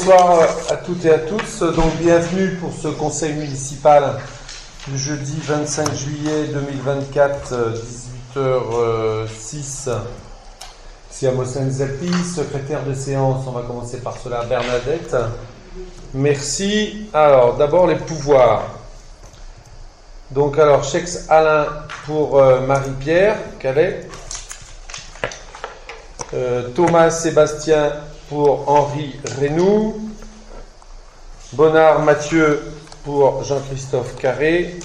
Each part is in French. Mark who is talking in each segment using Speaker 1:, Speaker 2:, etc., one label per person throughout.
Speaker 1: bonsoir à toutes et à tous. Donc, bienvenue pour ce conseil municipal du jeudi 25 juillet 2024, 18h06. Ici à Mossen-Zelpi, secrétaire de séance. On va commencer par cela, Bernadette. Merci. Alors, d'abord les pouvoirs. Donc, alors, chèques Alain pour Marie-Pierre Calais. Thomas Sébastien pour Henri Reynoux, Bonnard Mathieu pour Jean-Christophe Carré,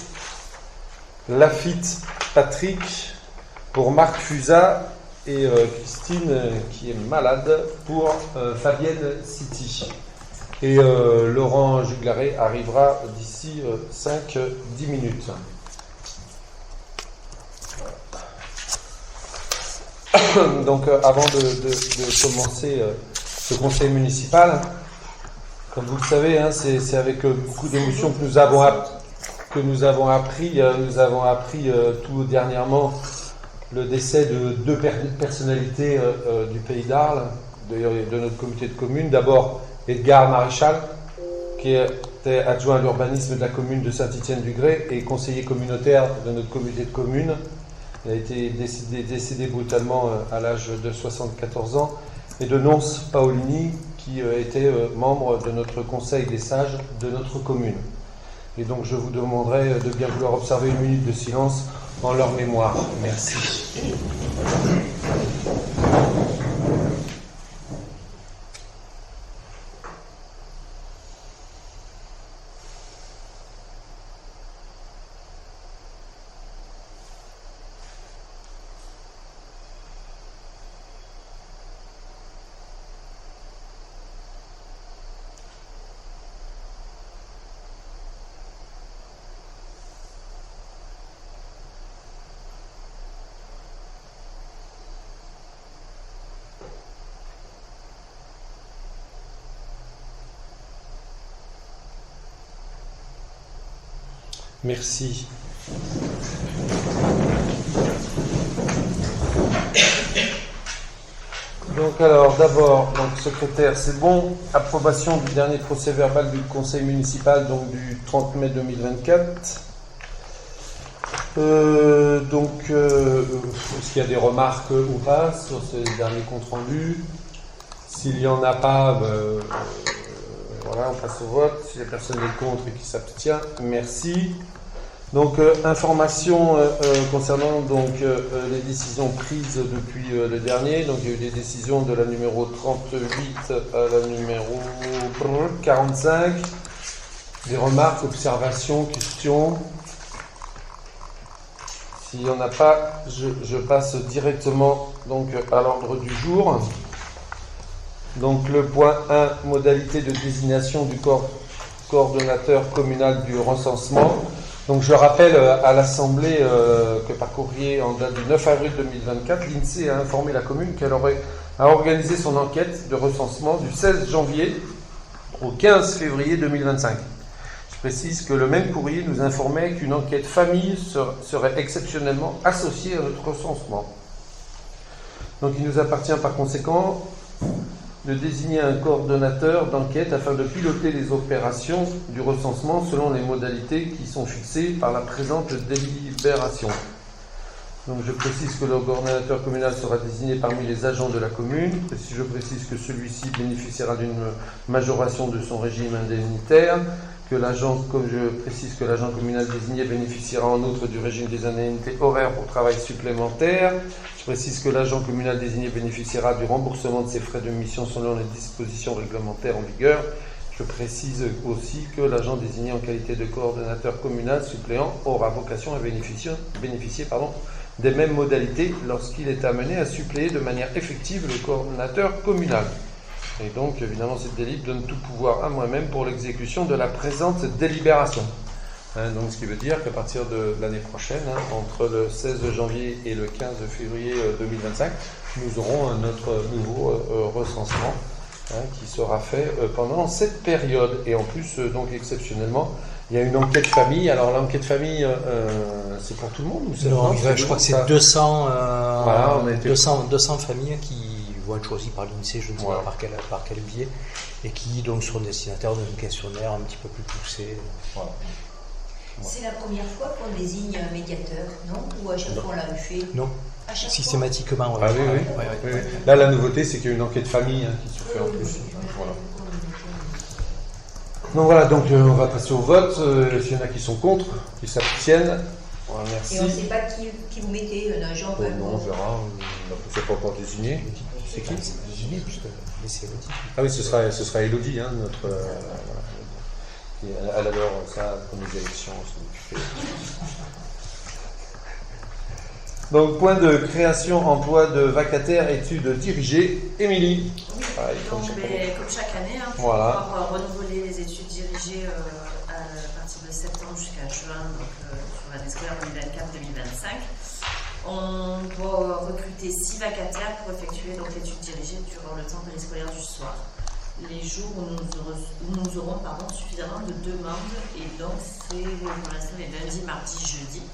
Speaker 1: Lafitte Patrick pour Marc Fusa et Christine qui est malade pour Fabienne City. Et Laurent Juglaré arrivera d'ici 5-10 minutes. Donc avant de commencer ce conseil municipal, comme vous le savez, hein, c'est avec beaucoup d'émotion que nous avons appris tout dernièrement le décès de deux personnalités du pays d'Arles, de notre comité de communes. D'abord Edgar Maréchal, qui était adjoint à l'urbanisme de la commune de Saint-Étienne-du-Grès et conseiller communautaire de notre comité de communes. Il a été décédé brutalement à l'âge de 74 ans. Et de Nonce Paolini, qui était membre de notre conseil des sages de notre commune. Et donc je vous demanderai de bien vouloir observer une minute de silence en leur mémoire. Merci. Merci. Donc alors, d'abord, secrétaire, c'est bon. Approbation du dernier procès verbal du conseil municipal, donc du 30 mai 2024. Est-ce qu'il y a des remarques ou pas sur ce dernier compte-rendu? S'il n'y en a pas, voilà, on passe au vote. Si la personne est contre et qui s'abstient, merci. Donc, information concernant les décisions prises depuis le dernier. Donc, il y a eu des décisions de la numéro 38 à la numéro 45. Des remarques, observations, questions. S'il n'y en a pas, je passe directement à l'ordre du jour. Donc, le point 1, modalité de désignation du coordonnateur communal du recensement. Donc je rappelle à l'Assemblée que par courrier en date du 9 avril 2024, l'INSEE a informé la commune qu'elle aurait organisé son enquête de recensement du 16 janvier au 15 février 2025. Je précise que le même courrier nous informait qu'une enquête famille serait exceptionnellement associée à notre recensement. Donc il nous appartient par conséquent de désigner un coordonnateur d'enquête afin de piloter les opérations du recensement selon les modalités qui sont fixées par la présente délibération. Donc je précise que le coordonnateur communal sera désigné parmi les agents de la commune. Je précise que celui-ci bénéficiera d'une majoration de son régime indemnitaire, comme je précise que l'agent communal désigné bénéficiera en outre du régime des indemnités horaires pour travail supplémentaire. Je précise que l'agent communal désigné bénéficiera du remboursement de ses frais de mission selon les dispositions réglementaires en vigueur. Je précise aussi que l'agent désigné en qualité de coordonnateur communal suppléant aura vocation à bénéficier des mêmes modalités lorsqu'il est amené à suppléer de manière effective le coordonnateur communal. Et donc, évidemment, cette délib donne tout pouvoir à moi-même pour l'exécution de la présente délibération. Donc, ce qui veut dire qu'à partir de l'année prochaine, entre le 16 janvier et le 15 février 2025, nous aurons notre nouveau recensement qui sera fait pendant cette période. Et en plus, donc exceptionnellement, il y a une enquête famille. Alors, l'enquête famille, c'est pour tout le monde ou c'est
Speaker 2: non, je crois que c'est 200 familles qui vont être choisis par l'INSEE, je ne sais pas par quel biais, et qui donc seront destinataires d'un questionnaire un petit peu plus poussé.
Speaker 1: Voilà.
Speaker 3: C'est la première fois qu'on désigne un médiateur, non? Ou à chaque fois on l'a fait?
Speaker 2: Non, systématiquement.
Speaker 1: Ah oui. Là, la nouveauté, c'est qu'il y a une enquête famille qui se fait en plus. Voilà. Donc voilà, donc on va passer au vote. S'il y en a qui sont contre, qui s'abstiennent, voilà, merci.
Speaker 3: Et on ne sait pas qui vous mettez, un agent
Speaker 1: Non, on verra. C'est pas encore désigné.
Speaker 2: C'est qui? C'est désigné, puisque c'est Elodie.
Speaker 1: Ah oui, ce sera Elodie, notre. Elle adore ça pour les élections. Donc, point de création, emploi de vacataires, études dirigées. Émilie.
Speaker 4: Oui,
Speaker 1: pareil,
Speaker 4: comme chaque année, pour
Speaker 1: voilà.
Speaker 4: pouvoir renouveler les études dirigées à partir de septembre jusqu'à juin, donc sur l'année scolaire 2024-2025. On doit recruter 6 vacataires pour effectuer l'étude dirigée durant le temps périscolaire du soir. Les jours où nous aurons suffisamment de demandes, et donc c'est pour l'instant les lundis, mardis, jeudis.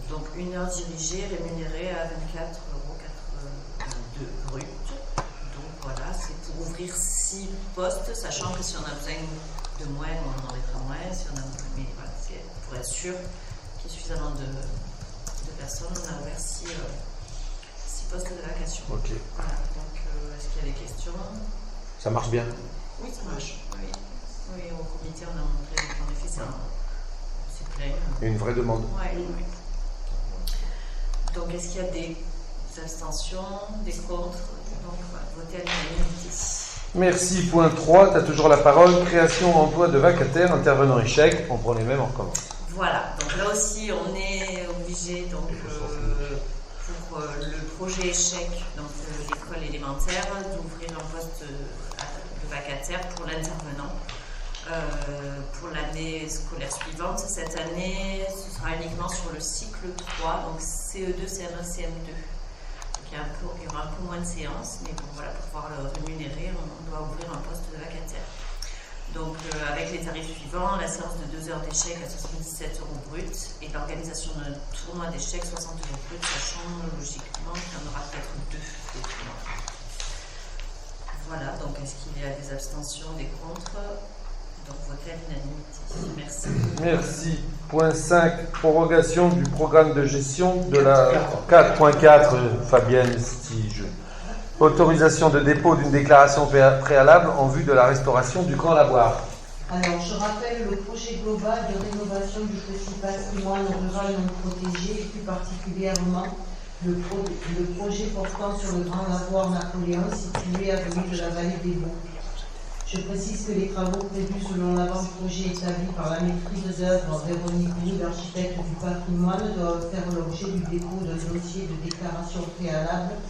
Speaker 4: Donc une heure dirigée rémunérée à 24,82 € brut. Donc voilà, c'est pour ouvrir 6 postes, sachant que si on a besoin de moins, on en mettra moins. Si on a, mais voilà, c'est pour être sûr qu'il y ait suffisamment de personnes. On a ouvert 6 postes de vacation.
Speaker 1: Ok.
Speaker 4: Voilà, donc est-ce qu'il y a des questions?
Speaker 1: Ça marche bien.
Speaker 4: Oui, ça marche. Oui, au comité, on a montré, en effet, c'est plein.
Speaker 1: Une vraie demande.
Speaker 4: Oui. Donc, est-ce qu'il y a des abstentions, des contre? Donc, voilà, voter à l'unanimité.
Speaker 1: Merci. Point 3, tu as toujours la parole. Création, emploi de vacataires, intervenant échec. On prend les mêmes, on recommence.
Speaker 4: Voilà, donc là aussi, on est obligé, donc, pour le projet échec, donc l'école élémentaire, d'ouvrir un poste de vacataire pour l'intervenant. Pour l'année scolaire suivante, cette année, ce sera uniquement sur le cycle 3, donc CE2, CM1, CM2. Donc il y aura un peu moins de séances, mais bon, voilà, pour pouvoir le rémunérer, on doit ouvrir un poste de vacataire. Donc avec les tarifs suivants, la séance de 2 heures d'échecs à 77 € brut et l'organisation d'un tournoi d'échecs 60 € brut, sachant logiquement qu'il y en aura peut-être 2 des tournois. Voilà, donc est-ce qu'il y a des abstentions, des contre? Donc voter à l'unanimité. Merci.
Speaker 1: Merci. Point 5, prorogation du programme de gestion de la 4.4, Fabienne Stige. Autorisation de dépôt d'une déclaration préalable en vue de la restauration du Grand Lavoir.
Speaker 5: Alors, je rappelle le projet global de rénovation du petit patrimoine rural non protégé, et plus particulièrement le projet portant sur le Grand Lavoir Napoléon situé avenue de la Vallée des Baux. Je précise que les travaux prévus selon l'avant-projet établi par la maîtrise d'œuvre Véronique Roux, architecte du patrimoine, doivent faire l'objet du dépôt d'un dossier de déclaration préalable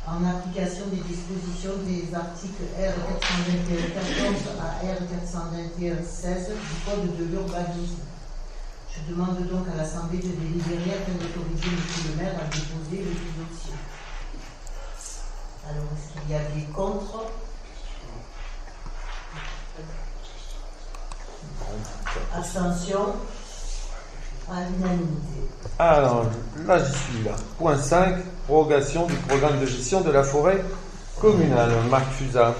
Speaker 5: en application des dispositions des articles R421-14 à R421-16 du Code de l'urbanisme. Je demande donc à l'Assemblée de délibérer afin d'autoriser M. le maire à déposer le dossier. Alors, est-ce qu'il y a des contre? Abstention à l'unanimité.
Speaker 1: Alors, là, j'y suis là. Point 5, prorogation du programme de gestion de la forêt communale. Marc Fusat.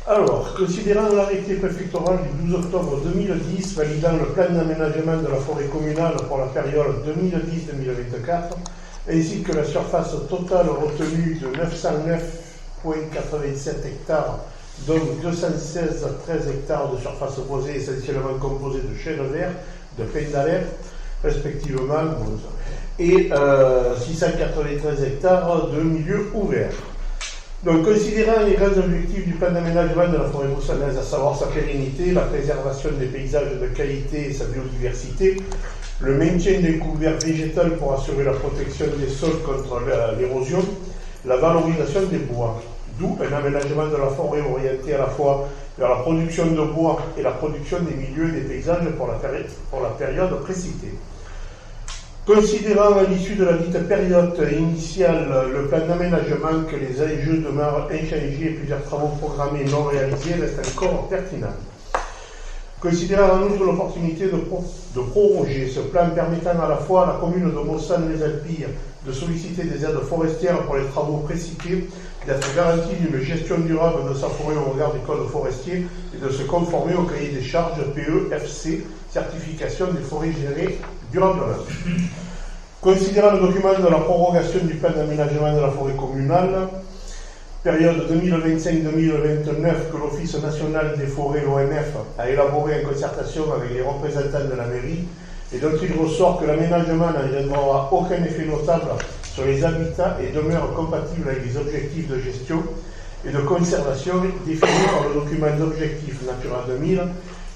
Speaker 6: Alors, considérant l'arrêté préfectoral du 12 octobre 2010 validant le plan d'aménagement de la forêt communale pour la période 2010-2024, ainsi que la surface totale retenue de 909,87 hectares, donc 216,13 hectares de surface boisée essentiellement composée de chênes verts, de pins d'alerte, respectivement, et 693 hectares de milieux ouverts. Donc, considérant les grands objectifs du plan d'aménagement de la forêt boussanaise, à savoir sa pérennité, la préservation des paysages de qualité et sa biodiversité, le maintien des couverts végétales pour assurer la protection des sols contre l'érosion, la valorisation des bois, d'où un aménagement de la forêt orienté à la fois vers la production de bois et la production des milieux et des paysages pour la période précitée. Considérant à l'issue de la dite période initiale le plan d'aménagement que les enjeux demeurent inchangés et plusieurs travaux programmés non réalisés restent encore pertinents. Considérant en outre l'opportunité de proroger ce plan permettant à la fois à la commune de Mossane-les-Alpilles de solliciter des aides forestières pour les travaux précités, d'être garanti d'une gestion durable de sa forêt au regard des codes forestiers et de se conformer au cahier des charges PEFC, certification des forêts gérées durablement. Considérant le document de la prorogation du plan d'aménagement de la forêt communale, période 2025-2029 que l'Office national des forêts, l'ONF, a élaboré en concertation avec les représentants de la mairie et dont il ressort que l'aménagement n'engendrera aucun effet notable sur les habitats et demeure compatible avec les objectifs de gestion et de conservation définis par le document d'objectifs Natura 2000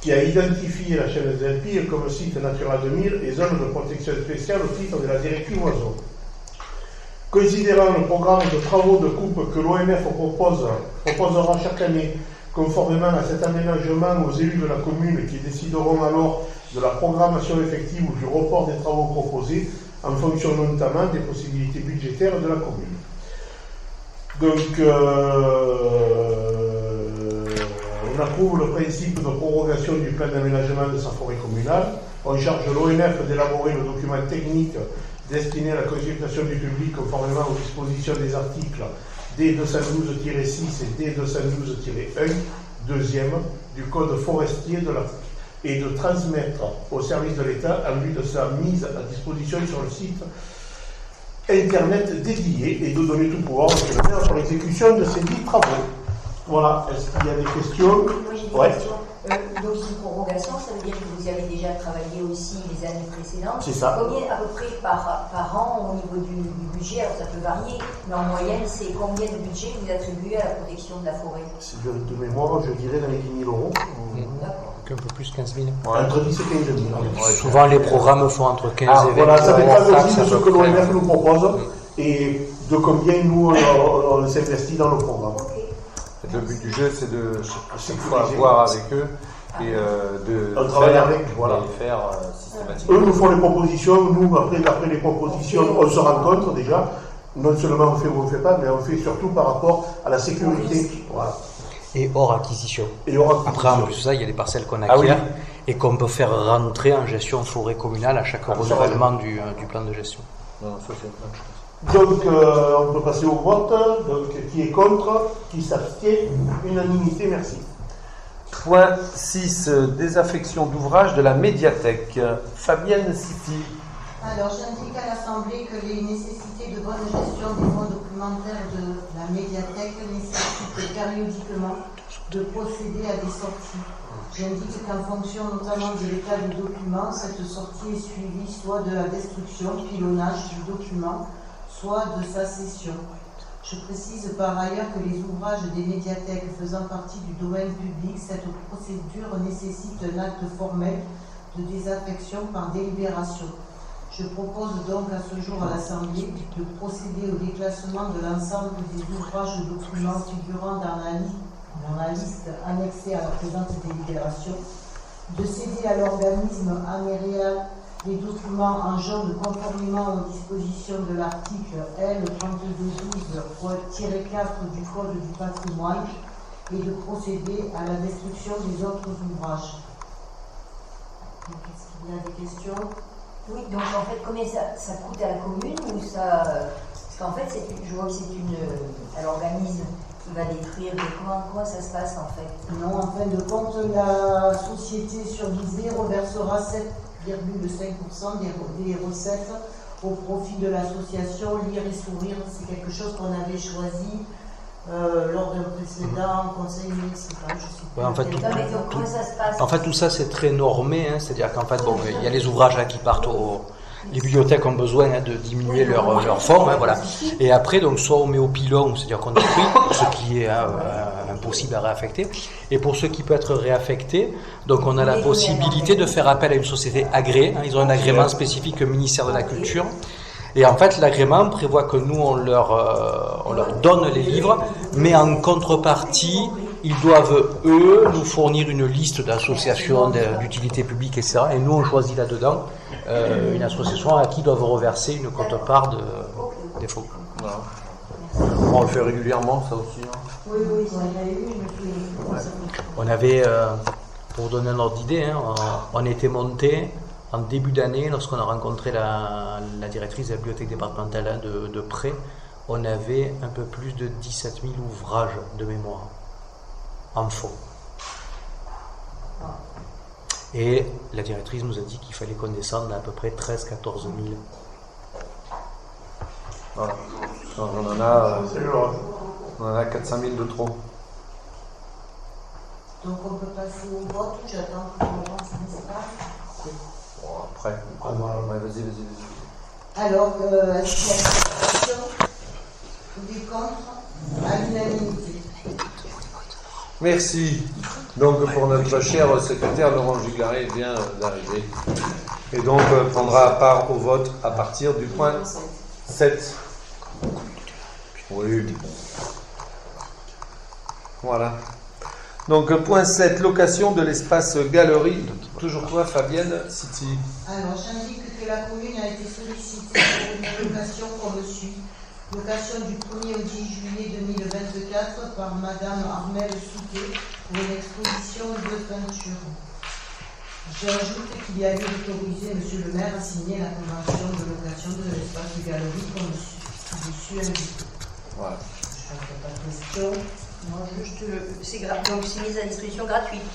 Speaker 6: qui a identifié la chaîne des Alpilles comme site Natura 2000 et zone de protection spéciale au titre de la directive oiseaux. Considérant le programme de travaux de coupe que l'ONF proposera chaque année, conformément à cet aménagement aux élus de la commune qui décideront alors de la programmation effective ou du report des travaux proposés, en fonction notamment des possibilités budgétaires de la commune. Donc, on approuve le principe de prorogation du plan d'aménagement de sa forêt communale. On charge l'ONF d'élaborer le document technique destiné à la consultation du public conformément aux dispositions des articles D212-6 et D212-1, deuxième, du Code forestier et de transmettre au service de l'État en vue de sa mise à disposition sur le site Internet dédié et de donner tout pouvoir au maire pour l'exécution de ces 10 travaux. Voilà, est-ce qu'il y a des questions?
Speaker 3: Moi j'ai des questions. Donc une prorogation, ça veut dire que vous y avez déjà travaillé aussi les années précédentes.
Speaker 6: C'est ça.
Speaker 3: Combien à peu près par an au niveau du budget? Alors ça peut varier, mais en moyenne, c'est combien de budget vous attribuez à la protection de la forêt?
Speaker 6: C'est de mémoire, je dirais dans les 10 000 euros.
Speaker 3: D'accord.
Speaker 2: Un peu plus, 15 000.
Speaker 6: Ouais. Entre 10 et 15 000.
Speaker 2: Ouais, souvent, les programmes font entre 15 et 20 000.
Speaker 6: Voilà, ça dépend aussi de ce que
Speaker 2: l'ONF
Speaker 6: l'ONF nous propose et de combien nous on s'investit dans le programme.
Speaker 1: Le but du jeu, c'est de chaque fois voir avec eux et de faire systématiquement.
Speaker 6: Eux nous font les propositions, nous après les propositions, on se rencontre déjà. Non seulement on fait ou on ne fait pas, mais on fait surtout par rapport à la sécurité. Voilà.
Speaker 2: Et hors acquisition. Après, en plus de ça, il y a des parcelles qu'on acquiert et qu'on peut faire rentrer en gestion forêt communale à chaque renouvellement du plan de gestion.
Speaker 1: Non, ça, c'est plein de choses.
Speaker 6: Donc, on peut passer au vote. Donc, qui est contre? Qui s'abstient? Unanimité, merci.
Speaker 1: Point 6. Désaffection d'ouvrages de la médiathèque. Fabienne City.
Speaker 5: Alors, j'indique à l'Assemblée que les nécessités de bonne gestion des fonds documentaires de la médiathèque nécessitent périodiquement de procéder à des sorties. J'indique qu'en fonction notamment de l'état du document, cette sortie est suivie soit de la destruction, pilonnage du document, soit de sa cession. Je précise par ailleurs que les ouvrages des médiathèques faisant partie du domaine public, cette procédure nécessite un acte formel de désaffection par délibération. Je propose donc à ce jour à l'Assemblée de procéder au déclassement de l'ensemble des ouvrages ou documents figurant dans la liste annexée à la présente délibération, de céder à l'organisme améréal les documents en jaune conformément aux dispositions de l'article L. 3212-4 du Code du patrimoine et de procéder à la destruction des autres ouvrages. Est-ce qu'il y a des questions?
Speaker 3: Oui, donc en fait, combien ça coûte à la commune ou ça... Parce qu'en fait, je vois que c'est un organisme qui va détruire. Comment ça se passe en fait?
Speaker 5: Non, en fin de compte, la société survisée reversera 7,5% des recettes au profit de l'association Lire et Sourire. C'est quelque chose qu'on avait choisi lors d'un précédent conseil municipal.
Speaker 2: En fait, tout ça c'est très normé, hein, c'est-à-dire qu'en fait, bon, il y a les ouvrages là qui partent les bibliothèques ont besoin de diminuer leur forme, hein, voilà. Et après, donc, soit on met au pilon, c'est-à-dire qu'on détruit, ce qui est impossible à réaffecter. Et pour ceux qui peuvent être réaffectés, donc on a la possibilité de faire appel à une société agréée. Hein, ils ont un agrément spécifique au ministère de la Culture. Et en fait, l'agrément prévoit que nous, on leur donne les livres, mais en contrepartie, ils doivent, eux, nous fournir une liste d'associations d'utilité publique, etc. Et nous, on choisit là-dedans une association à qui doivent reverser une quote-part des fonds.
Speaker 1: Voilà. On le fait régulièrement, ça aussi. Hein.
Speaker 5: Oui, il y a eu une...
Speaker 2: On avait, pour donner un ordre d'idée, hein, on était monté En début d'année, lorsqu'on a rencontré la directrice de la bibliothèque départementale de près, on avait un peu plus de 17 000 ouvrages de mémoire en fond. Et la directrice nous a dit qu'il fallait qu'on descende à peu près 13 14 000.
Speaker 1: Voilà. Donc, on en a 4-5 000 de trop.
Speaker 5: Donc on peut passer au vote ou j'attends que l'on pense un espace.
Speaker 1: Bon, après. Ouais, vas-y.
Speaker 5: Alors, est-ce qu'il y a une abstention ou des contre à l'unanimité?
Speaker 1: Merci. Donc pour notre cher secrétaire Laurent Juglaré vient d'arriver. Et donc prendra part au vote à partir du point 7. Oui. Voilà. Donc point 7, location de l'espace galerie. Toujours toi Fabienne City.
Speaker 5: Alors, j'indique que la commune a été sollicitée pour une location comme suit. Location du 1er au 10 juillet 2024 par Madame Armelle Souquet pour une exposition de peinture. J'ajoute qu'il y a lieu d'autoriser Monsieur le maire à signer la convention de location de l'espace de galerie comme dessus indiqué.
Speaker 1: Voilà.
Speaker 5: Je crois qu'il n'y a pas de question.
Speaker 3: Moi, juste donc c'est mise à disposition gratuite.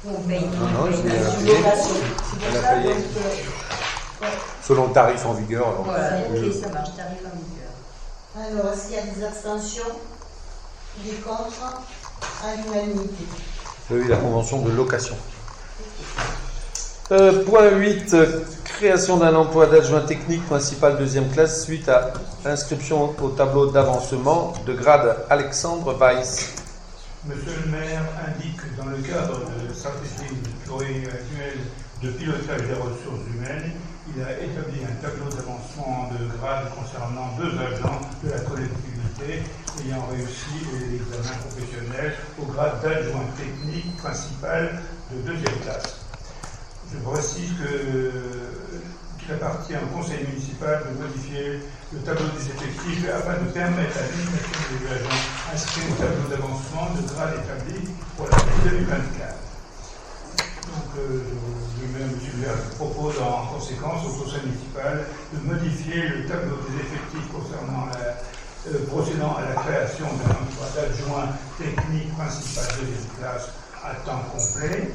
Speaker 3: On paye.
Speaker 1: Non,
Speaker 3: C'est
Speaker 1: elle a
Speaker 3: une
Speaker 1: payé.
Speaker 3: location. C'est pour
Speaker 1: Elle a
Speaker 3: ça,
Speaker 1: payé.
Speaker 3: donc,
Speaker 1: Selon le tarif en vigueur. Alors.
Speaker 3: voilà, ok, ça marche, tarif en vigueur.
Speaker 5: Alors, est-ce qu'il y a des abstentions? Des contre? À l'unanimité.
Speaker 1: Oui, la convention de location. Point 8, création d'un emploi d'adjoint technique principal deuxième classe suite à inscription au tableau d'avancement de grade Alexandre Weiss.
Speaker 7: Monsieur le maire indique que dans le cadre de la stratégie pluriannuelle de pilotage des ressources humaines, il a établi un tableau d'avancement de grade concernant 2 agents de la collectivité ayant réussi l'examen professionnel au grade d'adjoint technique principal de deuxième classe. Je précise qu'il appartient au conseil municipal de modifier le tableau des effectifs afin de permettre à l'animation des agents inscrits au tableau d'avancement de grade établi pour l'année 2024. Donc, lui-même, M. le maire propose en conséquence au conseil municipal de modifier le tableau des effectifs concernant procédant à la création d'un emploi d'adjoint technique principal deuxième classe à temps complet.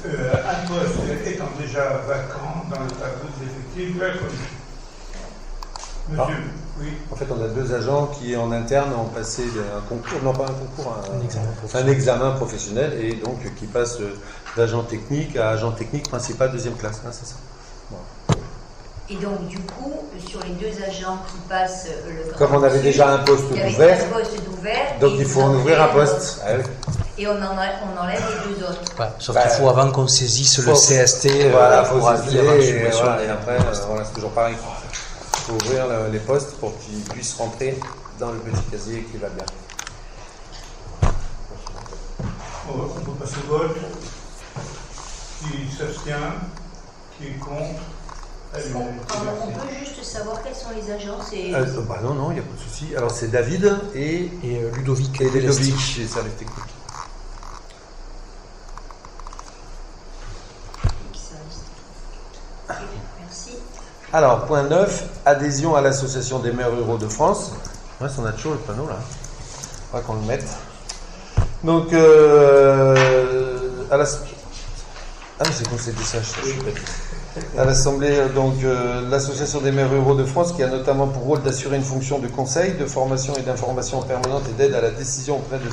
Speaker 7: Un poste étant déjà vacant dans le tableau des effectifs de la commune. Monsieur, oui.
Speaker 1: En fait, on a 2 agents qui, en interne, ont passé un concours, non pas un concours, un examen professionnel, et donc qui passent d'agent technique à agent technique principal deuxième classe, hein, c'est ça. Voilà.
Speaker 3: Et donc, du coup, sur les 2 agents qui passent le
Speaker 1: Comme on avait déjà un poste
Speaker 3: il y avait
Speaker 1: ouvert,
Speaker 3: un poste d'ouvert,
Speaker 1: donc
Speaker 3: et
Speaker 1: il faut
Speaker 3: vous
Speaker 1: en
Speaker 3: en
Speaker 1: ouvrir un
Speaker 3: créez
Speaker 1: poste. Ah oui.
Speaker 3: Et on enlève les 2 autres.
Speaker 2: Ouais, sauf qu'il faut avant qu'on saisisse le CST
Speaker 1: Voilà, faut
Speaker 2: pour avis
Speaker 1: saisir,
Speaker 2: avant la
Speaker 1: et
Speaker 2: suppression.
Speaker 1: voilà, et après, voilà, c'est toujours pareil. Il faut ouvrir les postes pour qu'ils puissent rentrer dans le petit casier qui va bien.
Speaker 7: On peut passer au vote. Qui s'abstient? Qui est contre? À l'unanimité,
Speaker 3: On
Speaker 7: merci.
Speaker 3: peut juste savoir quels sont les agents. C'est
Speaker 1: Bah non, il n'y a pas de souci. Alors c'est David et
Speaker 2: Ludovic
Speaker 1: Ludovic
Speaker 2: Delesti.
Speaker 1: chez Service Technique.
Speaker 3: Merci.
Speaker 1: Alors, point 9, adhésion à l'association des maires ruraux de France. Ouais, on a toujours le panneau là. Il faudra qu'on le mette. Donc, à la... Ah, c'est quoi, c'est du sage, ça, je suis bête. À l'Assemblée, donc, l'association des maires ruraux de France, qui a notamment pour rôle d'assurer une fonction de conseil, de formation et d'information permanente et d'aide à la décision auprès de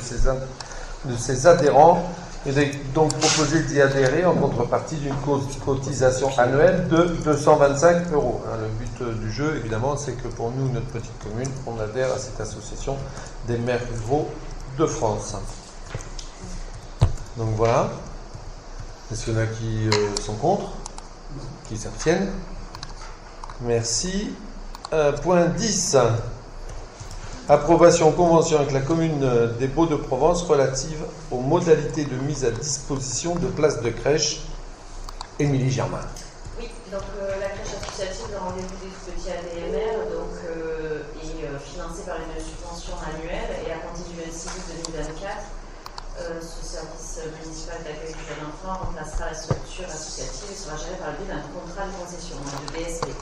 Speaker 1: ses adhérents. Il est donc proposé d'y adhérer en contrepartie d'une cotisation annuelle de 225 €. Le but du jeu, évidemment, c'est que pour nous, notre petite commune, on adhère à cette association des maires ruraux de France. Donc voilà. Est-ce qu'il y en a qui sont contre? Qui s'abstiennent? Merci. Point 10. Approbation convention avec la commune des Baux-de-Provence relative aux modalités de mise à disposition de places de crèche. Émilie Germain.
Speaker 8: Oui, donc la crèche associative, le rendez-vous des tout-petits ADMR, est financée par une subvention annuelle et à compter du 26 août 2024, Ce service municipal d'accueil du jeune enfant remplacera la structure associative et sera géré par le biais d'un contrat de concession, donc de BSP.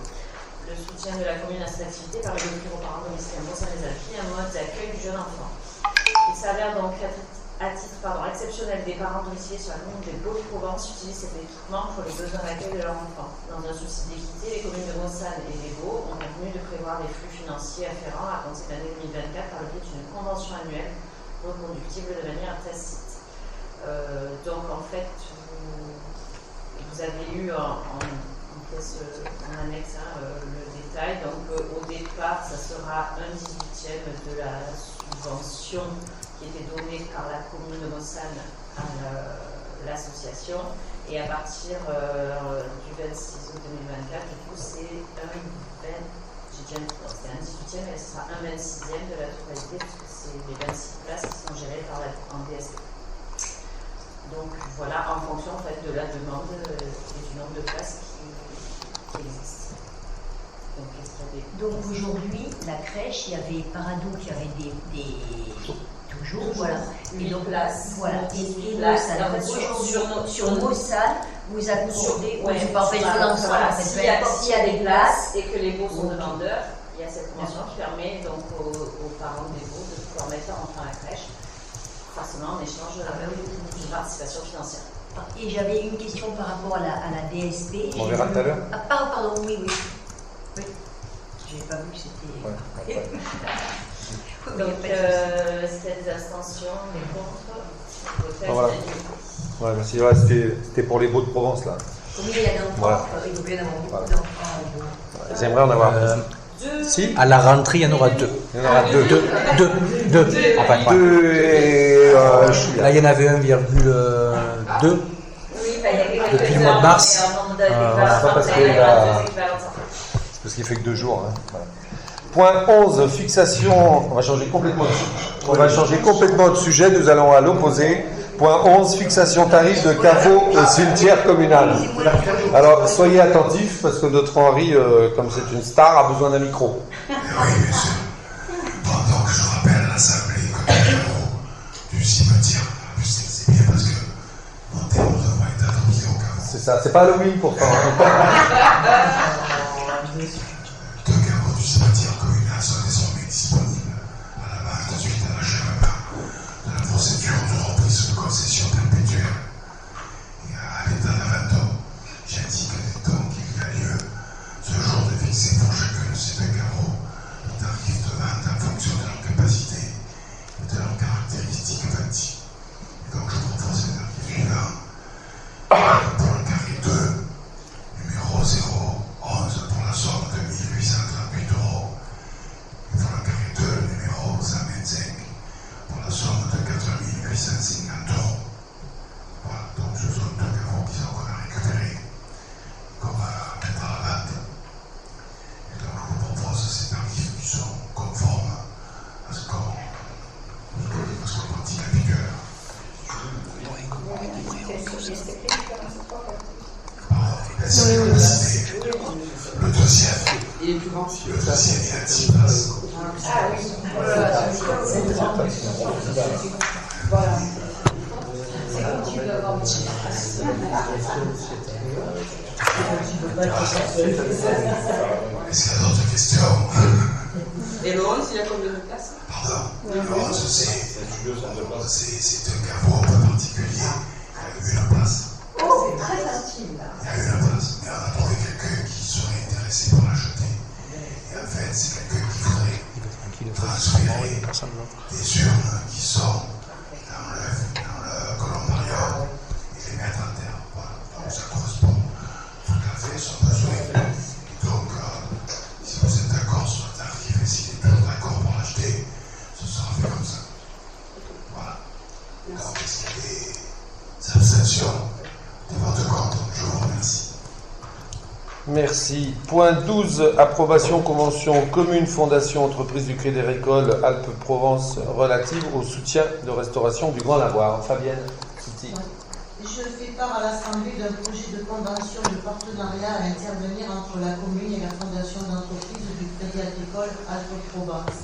Speaker 8: Le soutien de la commune à cette activité permet d'offrir aux parents domiciliés les Alpes un mode d'accueil du jeune enfant. Il s'avère donc à titre exceptionnel des parents domiciliés sur la commune des Baux-de-Provence utilisent cet équipement pour les besoins d'accueil de leur enfant. Dans un souci d'équité, les communes de Mossane et les Baux ont convenu de prévoir les flux financiers afférents à compter de l'année 2024 par le biais d'une convention annuelle reconductible de manière tacite. Donc en fait, vous avez eu en annexe le détail. Donc au départ, ça sera 1/18 de la subvention qui était donnée par la commune de Mossane à l'association. Et à partir du 26 août 2024, du coup, c'est c'était un 18e, mais ce sera un 26e de la totalité, puisque c'est les 26 places qui sont gérées en DSP. Donc voilà, en fonction en fait, de la demande et du nombre de places qui existent.
Speaker 3: Donc aujourd'hui, la crèche, il y avait Paradou qui avait toujours, voilà. Et donc là, voilà. Et Mossane, sur Mossane, vous accordez, sur l'ensemble,
Speaker 8: s'il y a des places et que les baux sont demandeurs, il y a cette convention qui permet donc aux parents des baux de pouvoir mettre leur enfant à la crèche, forcément en échange de participation financière.
Speaker 3: Et j'avais une question par rapport à la DSP.
Speaker 1: On verra tout à l'heure.
Speaker 3: Ah, pardon, oui. Je n'ai pas vu que c'était.
Speaker 8: Donc, c'était des abstentions, des contre.
Speaker 1: Voilà. Ouais, c'est vrai, c'était pour les Baux-de-Provence, là.
Speaker 3: Combien il y a d'enfants?
Speaker 1: Voilà.
Speaker 3: Il faut bien avoir beaucoup d'enfants.
Speaker 1: J'aimerais en avoir
Speaker 2: Si, à la rentrée, il y en aura deux.
Speaker 1: Il y en aura deux.
Speaker 2: Enfin,
Speaker 1: Deux et
Speaker 2: là, il y en avait 1,2. Depuis le mois de mars.
Speaker 1: Parce qu'il fait que 2 jours. Hein. Voilà. Point 11, fixation. On va changer complètement de sujet. Nous allons à l'opposé. Point 11, fixation tarif de caveau au cimetière communal. Alors, soyez attentifs parce que notre Henri, comme c'est une star, a besoin d'un micro.
Speaker 9: Oui, monsieur. Pendant que je rappelle à l'Assemblée que le caveau du cimetière, c'est bien parce que mon terme devrait être attribué au caveau.
Speaker 1: C'est ça, c'est pas Halloween pourtant.
Speaker 9: Deux caveaux du cimetière communal sont désormais disponibles à la main de suite à l'achèvement de la procédure de reprise de concession perpétuelle. Et à l'état d'avant, j'indique donc qu'il y a lieu ce jour de fixer pour chacun de ces deux caveaux le tarif de vente en fonction de leur capacité et de leurs caractéristiques bâties. Et donc je propose le tarif suivant. Pour le carré 2, numéro 011 pour la somme de 1838 €. Et pour le carré 2, numéro 125 pour la somme de 4850 €. Voilà, donc ce sont deux caveaux qui sont qu'on a récupérés comme mettre à la vente. Et donc je vous propose ces tarifs qui sont conformes à ce qu'on pratique en vigueur. Le deuxième, il est à 10 places.
Speaker 8: Ah oui,
Speaker 5: Voilà.
Speaker 9: Est-ce qu'il y a d'autres questions?
Speaker 8: Et le 11, il y a combien de places?
Speaker 9: Pardon, le 11, c'est un caveau un peu particulier. Il y a eu la place.
Speaker 8: Oh, c'est très facile.
Speaker 9: Il y a eu la place, mais on a trouvé quelqu'un qui serait intéressé pour l'acheter. Et en fait, c'est quelqu'un qui voudrait transférer des urnes qui sont dans le columbarium et les mettre en terre. Voilà. Donc ça correspond tout à fait à son besoin. Et donc, si vous êtes d'accord sur le tarif et s'il est toujours d'accord pour l'acheter, ce sera fait comme ça. Voilà. Donc, est-ce qu'il y a des abstentions de votre compte? Je vous remercie.
Speaker 1: Merci. Point 12, approbation convention commune fondation entreprise du Crédit Agricole Alpes-Provence relative au soutien de restauration du Grand Lavoir. Fabienne Souti.
Speaker 5: Je fais part à l'Assemblée d'un projet de convention de partenariat à intervenir entre la commune et la fondation d'entreprise du Crédit Agricole Alpes-Provence.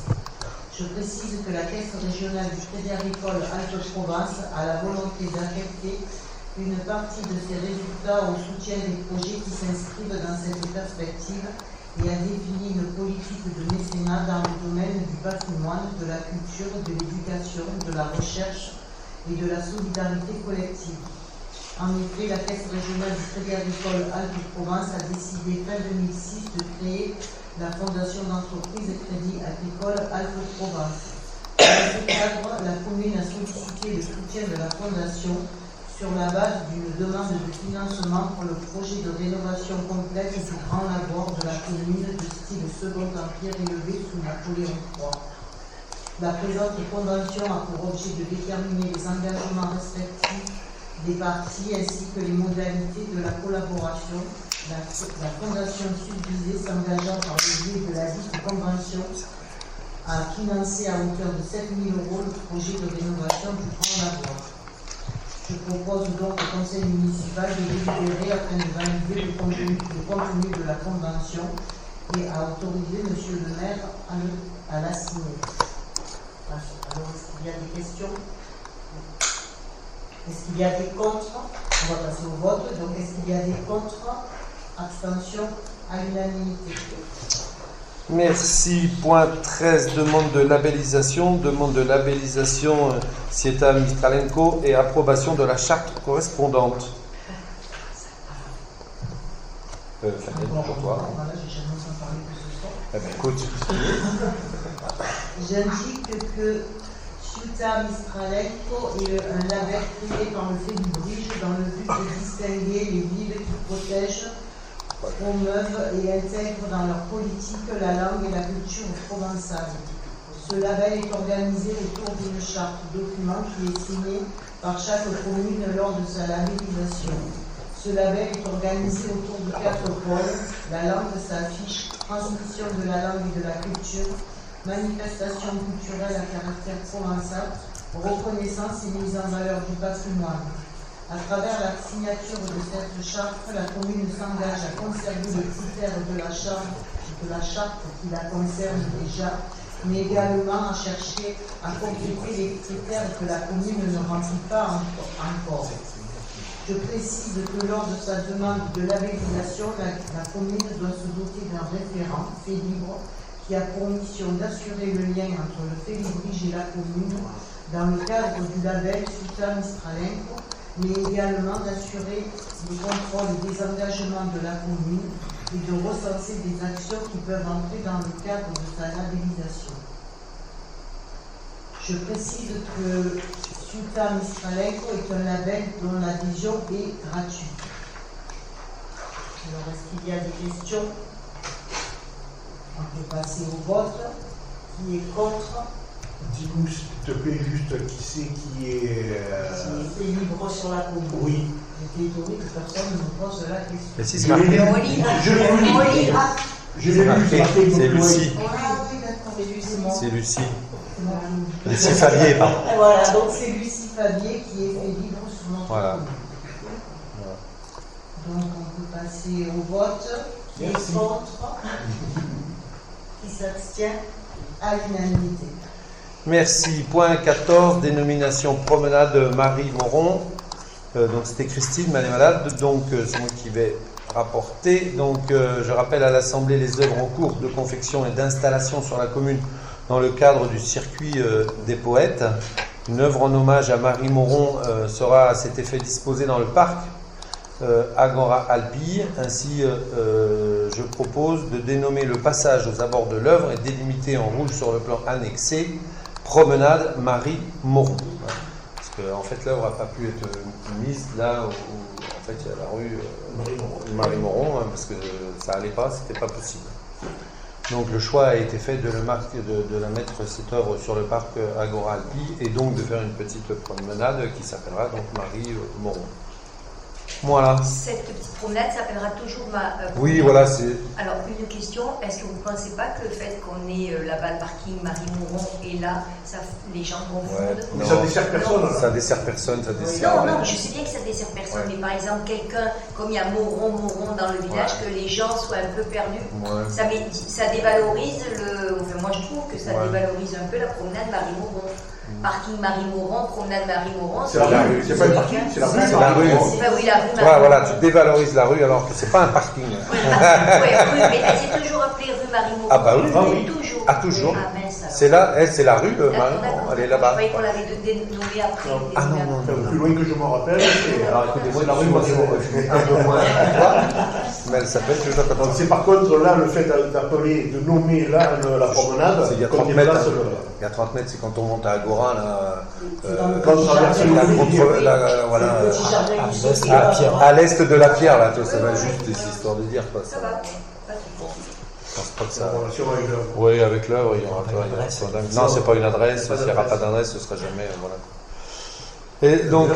Speaker 5: Je précise que la Caisse régionale du Crédit Agricole Alpes-Provence a la volonté d'affecter une partie de ses résultats au soutien des projets qui s'inscrivent dans cette perspective et a défini une politique de mécénat dans le domaine du patrimoine, de la culture, de l'éducation, de la recherche et de la solidarité collective. En effet, la Caisse régionale du Crédit Agricole Alpes-Provence a décidé fin 2006 de créer la Fondation d'entreprise Crédit Agricole Alpes-Provence. Dans ce cadre, la commune a sollicité le soutien de la Fondation sur la base d'une demande de financement pour le projet de rénovation complète du grand lavoir de la commune de style Second Empire élevé sous Napoléon III. La présente convention a pour objet de déterminer les engagements respectifs des parties ainsi que les modalités de la collaboration. La fondation subvisée s'engageant par le biais de la dite convention à financer à hauteur de 7 000 € le projet de rénovation du grand lavoir. Je propose donc au conseil municipal de délibérer afin de valider le contenu de la convention et à autoriser monsieur le maire à la signer. Alors, est-ce qu'il y a des questions? Est-ce qu'il y a des contre? On va passer au vote. Donc, est-ce qu'il y a des contre? Abstention à l'unanimité.
Speaker 1: Merci. Point 13, demande de labellisation. Demande de labellisation Sieta Mistralenko et approbation de la charte correspondante. Pour toi.
Speaker 5: Voilà, j'ai jamais entendu parler de ce soir.
Speaker 1: Eh bien, écoute.
Speaker 5: J'indique que Ciuta Mistralenko est un label créé par le Félibrige dans le but de distinguer les villes qui protègent, promeuvent et intègrent dans leur politique la langue et la culture provençale. Ce label est organisé autour d'une charte document qui est signé par chaque commune lors de sa labellisation. Ce label est organisé autour de 4 pôles: la langue, sa fiche, transmission de la langue et de la culture, manifestation culturelle à caractère provençal, reconnaissance et mise en valeur du patrimoine. À travers la signature de cette charte, la commune s'engage à conserver les critères de la charte qui la concerne déjà, mais également à chercher à compléter les critères que la commune ne remplit pas encore. Je précise que lors de sa demande de labellisation, la commune doit se doter d'un référent, Félibre, qui a pour mission d'assurer le lien entre le Félibrige et la commune dans le cadre du label Ciuta Mistralenko, mais également d'assurer le contrôle des engagements de la commune et de recenser des actions qui peuvent entrer dans le cadre de sa labellisation. Je précise que Ciuta Mistralenko est un label dont l'adhésion est gratuite. Alors, est-ce qu'il y a des questions? On peut passer au vote. Qui est contre?
Speaker 6: Dis-nous, s'il te plaît, juste qui c'est qui est.
Speaker 5: Qui est libre sur la commune.
Speaker 6: Oui.
Speaker 5: J'étais étonné que personne ne me pose la question.
Speaker 1: Mais si, c'est marqué.
Speaker 6: Je l'ai lu,
Speaker 1: C'est Lucie.
Speaker 5: Ah oui, d'accord, c'est Lucie.
Speaker 1: C'est Lucie. Lucie Fabier, pardon.
Speaker 5: Voilà, donc c'est Lucie Fabier qui est fait libre sur notre
Speaker 1: Voilà.
Speaker 5: commune. Donc on peut passer au vote. Qui est contre? Qui s'abstient? À l'unanimité.
Speaker 1: Merci. Point 14, dénomination promenade Marie Moron. Donc c'était Christine, mais elle est malade, donc c'est moi qui vais rapporter. Donc je rappelle à l'Assemblée les œuvres en cours de confection et d'installation sur la commune dans le cadre du circuit des poètes. Une œuvre en hommage à Marie Moron sera à cet effet disposée dans le parc Agora Alpi. Ainsi, je propose de dénommer le passage aux abords de l'œuvre et délimiter en rouge sur le plan annexé promenade Marie Moron. Parce que en fait l'œuvre n'a pas pu être mise là où en fait il y a la rue Marie Moron, parce que ça n'allait pas, c'était pas possible. Donc le choix a été fait de la mettre cette œuvre sur le parc Agora Alpi et donc de faire une petite promenade qui s'appellera donc Marie Moron. Voilà.
Speaker 3: Cette petite promenade s'appellera toujours
Speaker 1: Oui, voilà, c'est...
Speaker 3: Alors, une question, est-ce que vous ne pensez pas que le fait qu'on ait là-bas le parking Marie Moron et là, les gens confondent?
Speaker 6: Mais ça dessert personne.
Speaker 1: Ça dessert personne, ça dessert...
Speaker 3: Non, je sais bien que ça dessert personne, mais par exemple, quelqu'un, comme il y a Moron dans le village, que les gens soient un peu perdus, ça dévalorise le... Enfin, que moi je trouve que ça dévalorise un peu la promenade Marie-Moron. Parking Marie-Moron, promenade Marie-Moron.
Speaker 6: C'est la rue, c'est pas le parking, c'est la rue.
Speaker 1: C'est la rue.
Speaker 3: C'est pas, oui, la rue
Speaker 1: Ouais,
Speaker 3: Marie-Moron.
Speaker 1: voilà, tu dévalorises la rue alors que c'est pas un parking.
Speaker 3: Oui, mais elle s'est toujours appelée rue Marie-Moron.
Speaker 1: Ah bah oui,
Speaker 3: Mais
Speaker 1: oui.
Speaker 3: toujours.
Speaker 1: Ah, toujours.
Speaker 3: Ah, mince, alors.
Speaker 1: C'est là, elle, c'est la rue,
Speaker 3: D'accord,
Speaker 1: Marie-Moron, elle est
Speaker 3: Je
Speaker 1: là-bas.
Speaker 3: croyais qu'on l'avait dénommée après.
Speaker 1: Ah non, non,
Speaker 6: Enfin,
Speaker 1: non.
Speaker 6: plus loin que je m'en rappelle, c'est
Speaker 1: Alors écoutez-moi, la rue Marie-Moron, je suis un peu moins que toi, mais elle s'appelle toujours comme
Speaker 6: donc
Speaker 1: ça.
Speaker 6: c'est par contre là le fait d'appeler, de nommer là la promenade,
Speaker 1: Il y a
Speaker 6: comme
Speaker 1: 30
Speaker 6: des
Speaker 1: mètres.
Speaker 6: places,
Speaker 1: Il y a 30 mètres, c'est quand on monte à Agora, là.
Speaker 6: quand on traverse le
Speaker 1: la
Speaker 6: Midi.
Speaker 1: voilà,
Speaker 5: Le petit jardin du saut,
Speaker 2: à Pierre.
Speaker 1: à l'est de la pierre, là, tu vois, ça va juste, c'est histoire de dire, quoi.
Speaker 3: Ça va. Pas de
Speaker 1: Je pense pas que ça.
Speaker 6: En relation avec le-
Speaker 1: Oui, avec l'œuvre, il y aura
Speaker 2: Pas
Speaker 1: pas.
Speaker 2: d'adresse.
Speaker 1: Non, c'est pas une adresse, s'il n'y aura pas d'adresse, ce sera jamais. Voilà. Et donc,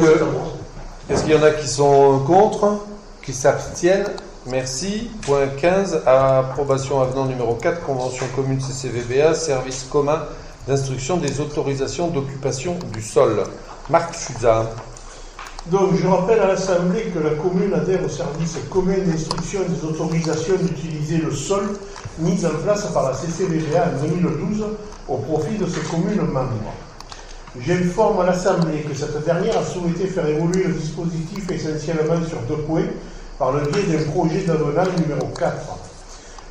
Speaker 1: est-ce qu'il y en a qui sont contre, qui s'abstiennent? Merci. Point 15, approbation avenant numéro 4, convention commune CCVBA, service commun d'instruction des autorisations d'occupation du sol. Marc Fusa.
Speaker 6: Donc, je rappelle à l'Assemblée que la commune adhère au service commun d'instruction et des autorisations d'utiliser le sol mis en place par la CCVBA en 2012 au profit de ses communes membres. J'informe à l'Assemblée que cette dernière a souhaité faire évoluer le dispositif essentiellement sur 2 points par le biais d'un projet d'avenant numéro 4.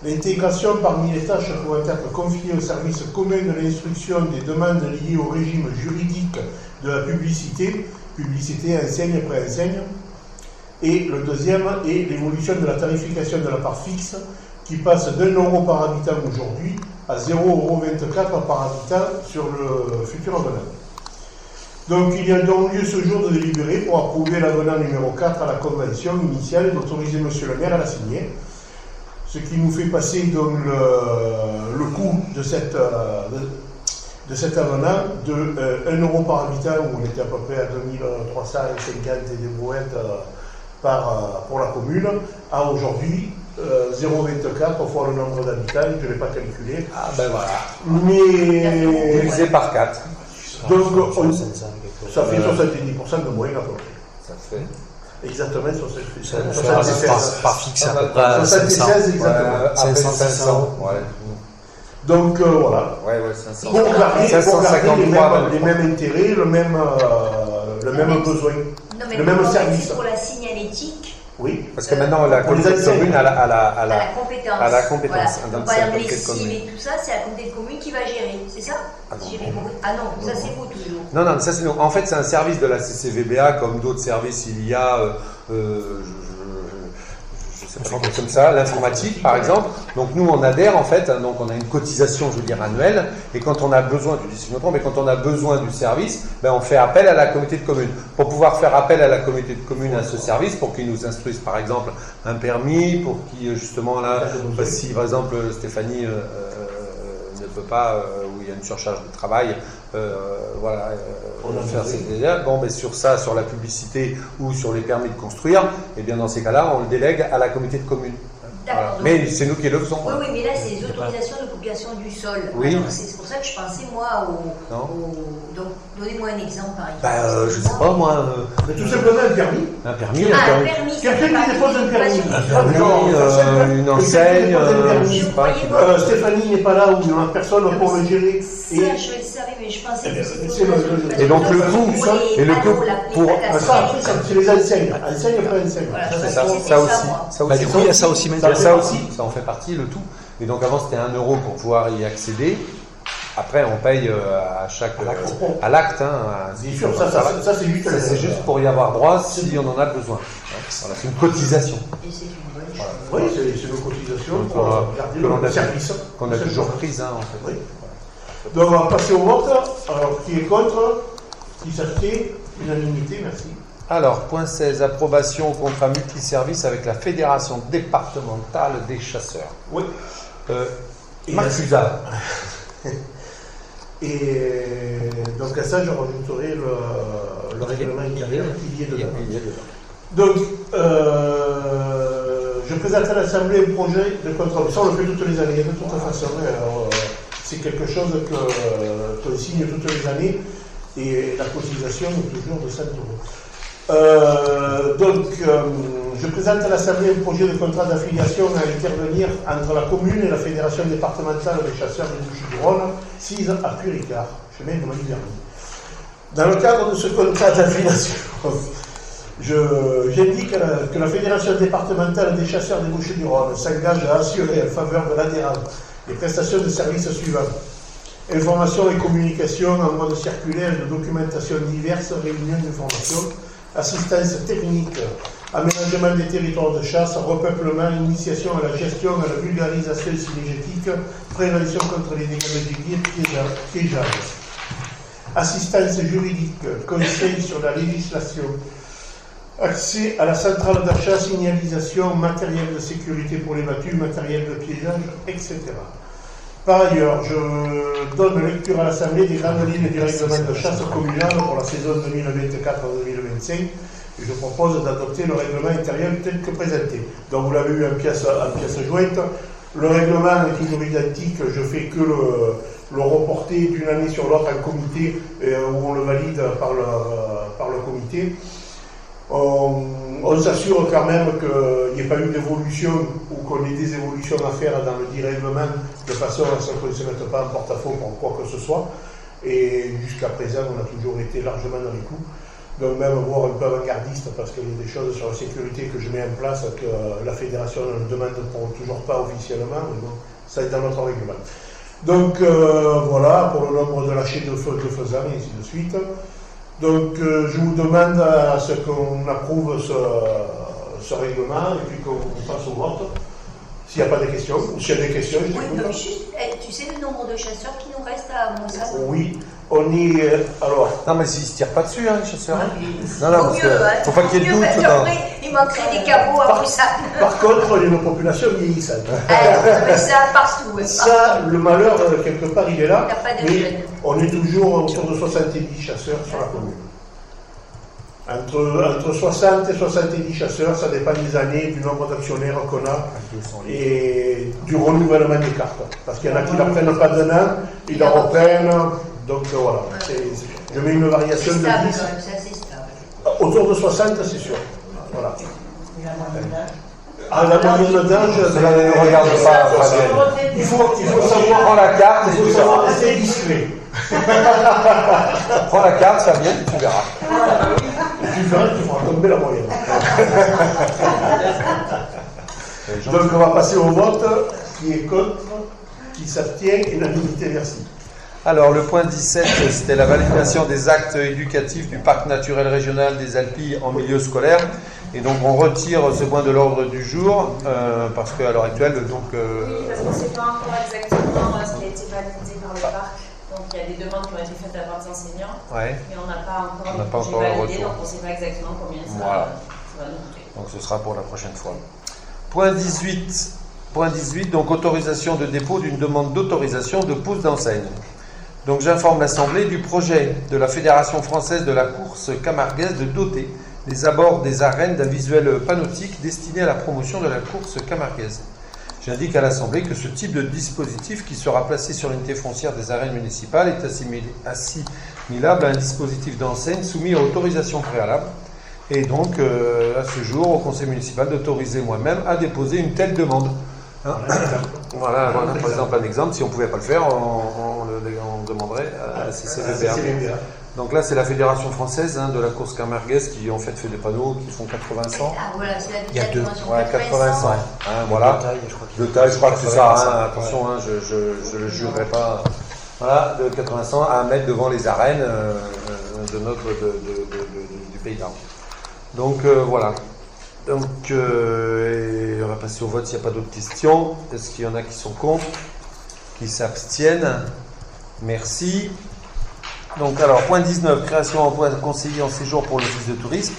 Speaker 6: L'intégration parmi les tâches pouvant être confiées au service commun de l'instruction des demandes liées au régime juridique de la publicité, enseigne, préenseigne. Et le deuxième est l'évolution de la tarification de la part fixe qui passe d'1 € par habitant aujourd'hui à 0,24 € par habitant sur le futur avenant. Donc il y a donc lieu ce jour de délibérer pour approuver l'avenant numéro 4 à la convention initiale et d'autoriser monsieur le maire à la signer. Ce qui nous fait passer donc le coût de cet avenant de 1 € par habitant, où on était à peu près à 2350 et des brouettes pour la commune, à aujourd'hui 0,24 fois le nombre d'habitants, je ne l'ai pas calculé.
Speaker 1: Ah ben voilà.
Speaker 6: Mais
Speaker 1: Divisé par 4.
Speaker 6: donc ça fait
Speaker 1: Euh,
Speaker 6: 70% de moins à peu près.
Speaker 1: Ça fait.
Speaker 6: Exactement 76.
Speaker 2: Par fixe à peu près 500.
Speaker 6: 76 exactement.
Speaker 1: Après
Speaker 2: 500,
Speaker 1: 500. Ouais.
Speaker 6: Donc voilà.
Speaker 1: Ouais, 500.
Speaker 6: Pour garder
Speaker 1: 553,
Speaker 6: les mêmes intérêts, le même besoin.
Speaker 3: Non, mais
Speaker 6: Le même
Speaker 3: comment
Speaker 6: service.
Speaker 3: c'est pour la signalétique,
Speaker 6: Oui.
Speaker 1: Parce que maintenant, la
Speaker 6: Pour les
Speaker 1: communauté de
Speaker 6: enseigne.
Speaker 1: commune
Speaker 3: à la compétence.
Speaker 1: à la compétence.
Speaker 3: Voilà.
Speaker 1: Donc,
Speaker 3: Donc, par
Speaker 1: c'est
Speaker 3: exemple,
Speaker 1: à
Speaker 3: les
Speaker 1: quelle
Speaker 3: cibles
Speaker 1: commune
Speaker 3: et tout ça, c'est la communauté de commune qui va gérer, c'est ça?
Speaker 1: Ah non.
Speaker 3: Si j'ai bien compris. Ah non, ça c'est vous toujours.
Speaker 1: Non, non, ça c'est nous. En fait, c'est un service de la CCVBA, comme d'autres services. Il y a, je sais pas, comme ça, l'informatique, par exemple. Donc nous, on adhère en fait. Hein, donc on a une cotisation, je veux dire, annuelle. Et quand on a besoin, tu dis si je me trompe, mais quand on a besoin du service, ben on fait appel à la communauté de communes. Pour pouvoir faire appel à la communauté de communes à ce service, pour qu'ils nous instruisent, par exemple, un permis, pour qu'ils justement là, si par exemple Stéphanie ne peut pas, où il y a une surcharge de travail, voilà, faire ces délais. Bon, ben sur ça, sur la publicité ou sur les permis de construire, et bien dans ces cas-là, on le délègue à la communauté de communes.
Speaker 3: D'accord.
Speaker 1: Voilà. Mais c'est nous qui le faisons.
Speaker 3: Oui, oui, mais là, c'est les autorisations de population du sol.
Speaker 1: Oui.
Speaker 3: Alors, c'est pour ça que je pensais, moi,
Speaker 1: Non.
Speaker 3: Donc, donnez-moi un exemple, par exemple.
Speaker 1: Bah, je sais pas, moi,
Speaker 6: Mais tout simplement un permis.
Speaker 1: un permis,
Speaker 3: Ah,
Speaker 1: un
Speaker 3: un
Speaker 1: permis,
Speaker 3: permis.
Speaker 6: Quelqu'un qui dépose un permis.
Speaker 1: une enseigne, je sais pas, qui va.
Speaker 6: Stéphanie n'est pas là où il n'y a personne pour le gérer.
Speaker 3: Ça, je le savais, mais je pensais que c'était...
Speaker 1: Et donc, le coût, et le coût pour
Speaker 6: Ça, après, c'est les enseignes. Enseigne après enseigne.
Speaker 3: Voilà,
Speaker 1: c'est
Speaker 3: ça,
Speaker 1: ça aussi.
Speaker 3: moi.
Speaker 1: Ça
Speaker 2: Bah,
Speaker 1: aussi,
Speaker 2: du coup, il y a ça aussi maintenant.
Speaker 1: ça aussi, ça en fait partie, le tout. Et donc avant c'était 1 € pour pouvoir y accéder. Après on paye à chaque à l'acte. Hein,
Speaker 6: Bien sûr, ça c'est juste.
Speaker 1: Ça, c'est juste pour y avoir droit si on en a besoin. Voilà, c'est une cotisation
Speaker 3: Et c'est une bonne chose.
Speaker 6: Oui, c'est nos cotisations
Speaker 1: Donc,
Speaker 6: pour
Speaker 1: on
Speaker 6: garder
Speaker 1: que l'on
Speaker 6: le
Speaker 1: a-
Speaker 6: service.
Speaker 1: qu'on a toujours prise en fait.
Speaker 6: Oui. Donc on va passer au vote. Alors qui est contre? Qui s'abstient? Unanimité, merci.
Speaker 1: Alors, point 16, approbation au contrat multiservice avec la Fédération départementale des chasseurs.
Speaker 6: Oui. Et
Speaker 1: Marc Fusa.
Speaker 6: Et donc à ça, je rajouterai le règlement intérieur qui y est dedans. Donc, je présente à l'Assemblée un projet de contrôle. Ça, on le fait toutes les années, de toute façon. Alors, c'est quelque chose qu'on signe toutes les années et la cotisation est toujours de 100 €. Je présente à l'Assemblée un projet de contrat d'affiliation à intervenir entre la commune et la Fédération départementale des chasseurs des Bouches-du-Rhône, 6 à Puy-Ricard, chemin de Mali-Verny. Dans le cadre de ce contrat d'affiliation, j'indique que la Fédération départementale des chasseurs des Bouches-du-Rhône s'engage à assurer en faveur de l'adhérent les prestations de services suivantes: information et communication en mode circulaire et de documentation diverses, réunions d'information, assistance technique, aménagement des territoires de chasse, repeuplement, initiation à la gestion, à la vulgarisation synergétique, prévention contre les dégâts de gibier, piégeage, assistance juridique, conseil sur la législation, accès à la centrale d'achat, signalisation, matériel de sécurité pour les battues, matériel de piégeage, etc. Par ailleurs, je donne lecture à l'Assemblée des grandes lignes du règlement de chasse communal pour la saison 2024-2025 et je propose d'adopter le règlement intérieur tel que présenté. Donc vous l'avez eu en pièce jointe. Le règlement est toujours identique, je fais que le reporter d'une année sur l'autre en comité où on le valide par le comité. On s'assure quand même qu'il n'y ait pas eu d'évolution ou qu'on ait des évolutions à faire dans le dit règlement de façon à ce qu'on ne se mette pas en porte-à-faux pour quoi que ce soit. Et jusqu'à présent, on a toujours été largement dans les coups. Donc même voire un peu avant-gardiste parce qu'il y a des choses sur la sécurité que je mets en place que la fédération ne demande toujours pas officiellement. Mais bon, ça est dans notre règlement. Donc voilà, pour le nombre de lâchers de faisans et ainsi de suite. Donc je vous demande à ce qu'on approuve ce règlement et puis qu'on passe au vote. S'il n'y a pas de questions, ou s'il y a des questions, je
Speaker 3: oui, donc juste, tu sais le nombre de chasseurs qui nous reste à Monsanto?
Speaker 6: Oui, on est. Alors.
Speaker 1: Non, mais ils ne se tirent pas dessus, hein, les chasseurs.
Speaker 3: Non, parce que. Faut pas qu'il y ait de doute. Il manquerait des cabots à Monsanto.
Speaker 6: Par contre, il y a une population vieillissante.
Speaker 3: Ça partout.
Speaker 6: Ça, le malheur, quelque part, il est là.
Speaker 3: Il n'y a pas de
Speaker 6: mais
Speaker 3: jeunes.
Speaker 6: on est toujours autour de 70 chasseurs sur la commune. Entre 60 et 70 chasseurs, ça dépend des années, du nombre d'actionnaires qu'on a et du renouvellement des cartes. Parce qu'il y en a qui ne la prennent pas d'un an, ils la reprennent. Donc voilà, je mets une variation de 10.
Speaker 3: C'est stable.
Speaker 6: Autour de 60, c'est sûr. Voilà. Ah, la moyenne d'âge,
Speaker 1: cela ne nous regarde pas.
Speaker 6: Il faut savoir.
Speaker 1: Prends la carte et tu verras.
Speaker 6: C'est discret.
Speaker 1: Prends la carte, ça vient et tu verras.
Speaker 6: Tu verras, tu feras tomber la moyenne. Donc on va passer au vote. Qui est contre, qui s'abstient, unanimité, merci.
Speaker 1: Alors, le point 17, c'était la validation des actes éducatifs du parc naturel régional des Alpilles en milieu scolaire. Et donc, on retire ce point de l'ordre du jour, parce qu'à l'heure actuelle, donc...
Speaker 8: Oui, parce qu'on ne sait pas encore exactement ce qui a été validé par le parc. Donc, il y a des demandes qui ont été faites à la part des enseignants,
Speaker 1: ouais.
Speaker 8: Mais on n'a pas encore le projet validé, donc on ne sait pas exactement combien ça va nous coûter.
Speaker 1: Donc, ce sera pour la prochaine fois. Point 18, donc autorisation de dépôt d'une demande d'autorisation de pose d'enseigne. Donc j'informe l'Assemblée du projet de la Fédération française de la course camarguaise de doter les abords des arènes d'un visuel panoptique destiné à la promotion de la course camarguaise. J'indique à l'Assemblée que ce type de dispositif qui sera placé sur l'unité foncière des arènes municipales est assimilable à un dispositif d'enseigne soumis à autorisation préalable. Et donc, à ce jour, au conseil municipal d'autoriser moi-même à déposer une telle demande. Hein, voilà, par exemple, un exemple, si on ne pouvait pas le faire, on demanderait à la CCVBA. Donc là, c'est la Fédération française de la course camarguaise qui en fait des panneaux qui font 80-100.
Speaker 3: Ah voilà, c'est la
Speaker 1: Il y a deux.
Speaker 3: Ouais,
Speaker 1: 80-100. Voilà. De taille, je crois que c'est ça. Attention, je ne le jurerai pas. Voilà, de 80-100 à 1 mètre devant les arènes du Pays d'Arles. Donc voilà. Donc on va passer au vote s'il n'y a pas d'autres questions. Est-ce qu'il y en a qui sont contre, qui s'abstiennent? Merci. Donc alors, point 19, création d'emploi de conseiller en séjour pour l'office de tourisme.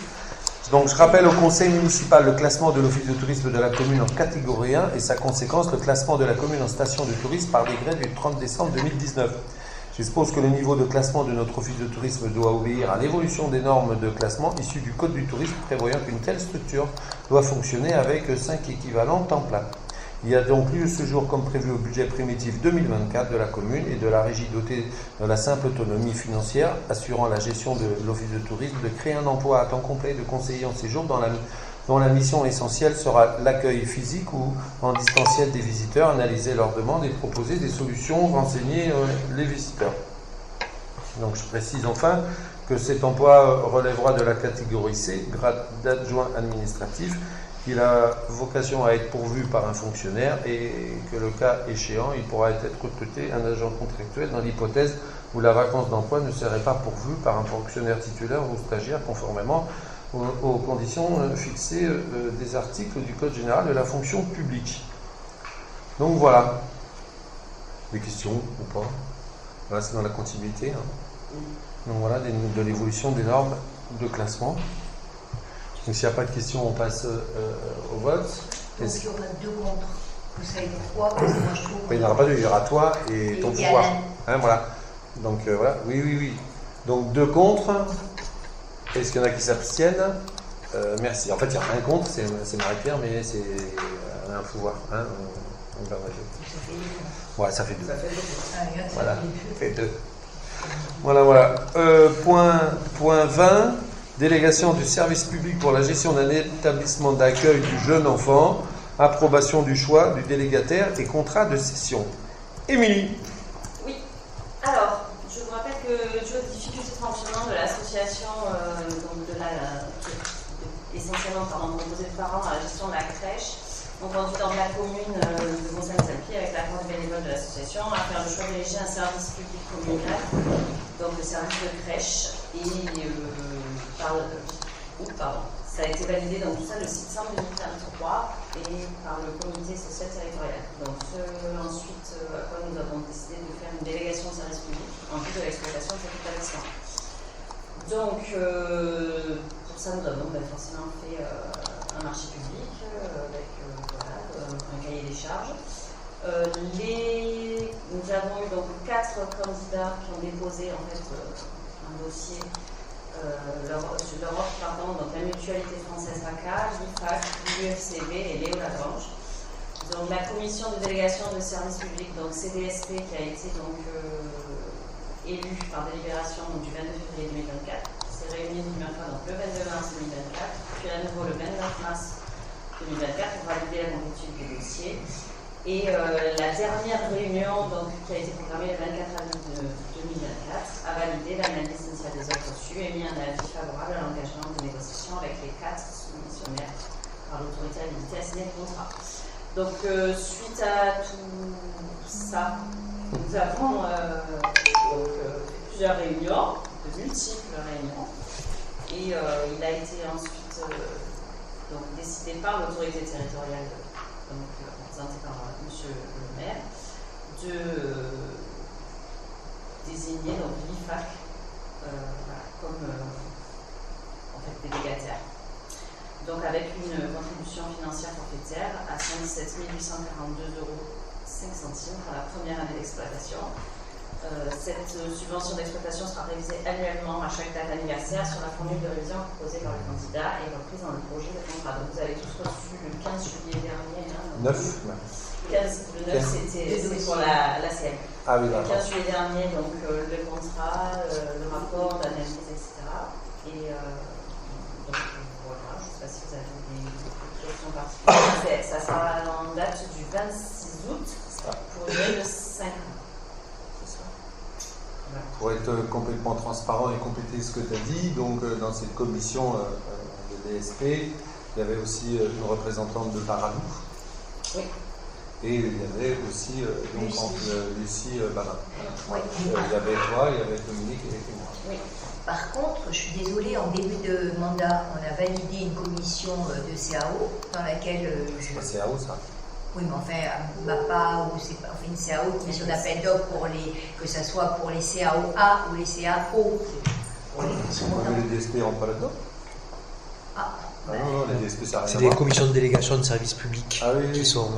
Speaker 1: Donc je rappelle au conseil municipal le classement de l'office de tourisme de la commune en catégorie 1 et sa conséquence, le classement de la commune en station de tourisme par décret du 30 décembre 2019. J'expose que le niveau de classement de notre office de tourisme doit obéir à l'évolution des normes de classement issues du Code du tourisme prévoyant qu'une telle structure doit fonctionner avec 5 équivalents temps plein. Il y a donc lieu ce jour comme prévu au budget primitif 2024 de la commune et de la régie dotée de la simple autonomie financière assurant la gestion de l'office de tourisme de créer un emploi à temps complet de conseiller en séjour dont la mission essentielle sera l'accueil physique ou en distanciel des visiteurs, analyser leurs demandes et proposer des solutions, renseigner les visiteurs. Donc je précise enfin que cet emploi relèvera de la catégorie C, grade d'adjoint administratif. Il a vocation à être pourvu par un fonctionnaire et que le cas échéant, il pourra être recruté un agent contractuel dans l'hypothèse où la vacance d'emploi ne serait pas pourvue par un fonctionnaire titulaire ou stagiaire conformément aux conditions fixées des articles du Code général de la fonction publique. Donc voilà. Des questions ou pas? Voilà, c'est dans la continuité. Donc voilà, de l'évolution des normes de classement. Donc s'il n'y a pas de questions, on passe au vote.
Speaker 3: Donc il y aura 2 contre. Vous savez pourquoi? Parce que moi je trouve.
Speaker 1: Il n'y en aura pas 2, il y aura toi et ton pouvoir. Hein, voilà. Donc voilà, oui. Donc 2 contre. Est-ce qu'il y en a qui s'abstiennent? Merci. En fait, il y a un contre, c'est Marie-Pierre, mais c'est un pouvoir. Hein, on va ouais, ça fait 2. Voilà, ça fait 2. Voilà. Point 20. Délégation du service public pour la gestion d'un établissement d'accueil du jeune enfant, approbation du choix du délégataire et contrat de cession. Émilie.
Speaker 8: Oui. Alors, je vous rappelle que dû aux difficultés de fonctionnement de l'association, essentiellement composée de parents à la gestion de la crèche, on conduit dans la commune de Mont-Saint-Salpier avec l'accord du bénévole de l'association à faire le choix d'éléger un service public communal, donc le service de crèche, et ça a été validé dans tout ça le 6 décembre 2023 et par le comité social territorial. Donc ensuite, à quoi nous avons décidé de faire une délégation de service public en plus de l'exploitation de cet établissement. Donc pour ça, nous avons forcément fait un marché public avec un cahier des charges. Nous avons eu donc 4 candidats qui ont déposé en fait un dossier l'Europe, donc la Mutualité Française ACA, l'IFAC, l'UFCB et Léo Lagrange. Donc la commission de délégation de services publics, donc CDSP, qui a été donc élue par délibération du 22 février 2024, s'est réunie une première fois donc, le 22 mars 2024, puis à nouveau le 29 mars 2024 pour valider la complétude du dossier. Et la dernière réunion donc, qui a été programmée le 24 avril 2024 a validé l'analyse initiale des offres reçues et mis un avis favorable à l'engagement de négociation avec les 4 soumissionnaires par l'autorité habilitée à signer le contrat. Donc suite à tout ça, nous avons fait plusieurs réunions, de multiples réunions, et il a été ensuite donc, décidé par l'autorité territoriale présenté par M. le maire, de désigner l'IFAC comme délégataire. Donc avec une contribution financière forfaitaire à 117 842,05 € pour la première année d'exploitation. Cette subvention d'exploitation sera révisée annuellement à chaque date anniversaire sur la formule de révision proposée par le candidat et reprise dans le projet de contrat. Donc vous avez tous reçu le 15 juillet dernier.
Speaker 1: 9.
Speaker 8: Le 9 c'était pour la CM.
Speaker 1: Ah oui,
Speaker 8: le 15 juillet dernier, donc le contrat, le rapport d'analyse, etc. Et donc voilà, je ne sais pas si vous avez des questions particulières. Ça sera en date du 26 août pour une durée de 5 ans.
Speaker 1: Pour être complètement transparent et compléter ce que tu as dit, donc dans cette commission de DSP, il y avait aussi une représentante de Paradou.
Speaker 8: Oui.
Speaker 1: Et il y avait aussi Lucie Barin.
Speaker 3: Oui.
Speaker 1: Il y avait toi, il y avait Dominique et moi.
Speaker 3: Oui. Par contre, je suis désolée, en début de mandat, on a validé une commission de CAO dans laquelle
Speaker 1: C'est CAO ça.
Speaker 3: Oui, mais enfin, MAPA, ou c'est pas, enfin, une CAO, commission d'appel d'offres, que ce soit pour les CAO-A ou les CAO.
Speaker 1: Les DSP rentrent pas là-dedans? Non, les DSP, ça n'a rien à
Speaker 2: C'est des
Speaker 1: voir.
Speaker 2: commissions de délégation de services publics qui sont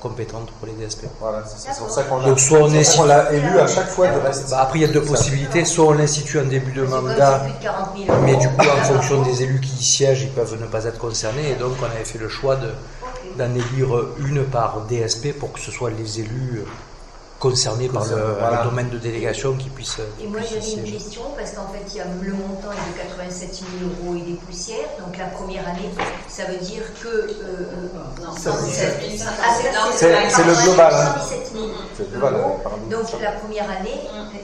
Speaker 2: compétentes pour les DSP.
Speaker 1: Voilà, c'est pour ça qu'on
Speaker 2: l'a
Speaker 1: élu à chaque fois de reste.
Speaker 2: Après, il y a 2 possibilités. Soit on l'institue en début de mandat, mais du coup, en fonction des élus qui y siègent, ils peuvent ne pas être concernés. Et donc, on avait fait le choix d'en élire une par DSP pour que ce soit les élus concernés par le domaine de délégation qui puissent.
Speaker 3: Et moi j'avais une question parce qu'en fait il y a le montant est de 87 000 € et des poussières. Donc la première année, ça veut dire que
Speaker 1: c'est le global.
Speaker 3: 117 000 €. Donc la première année,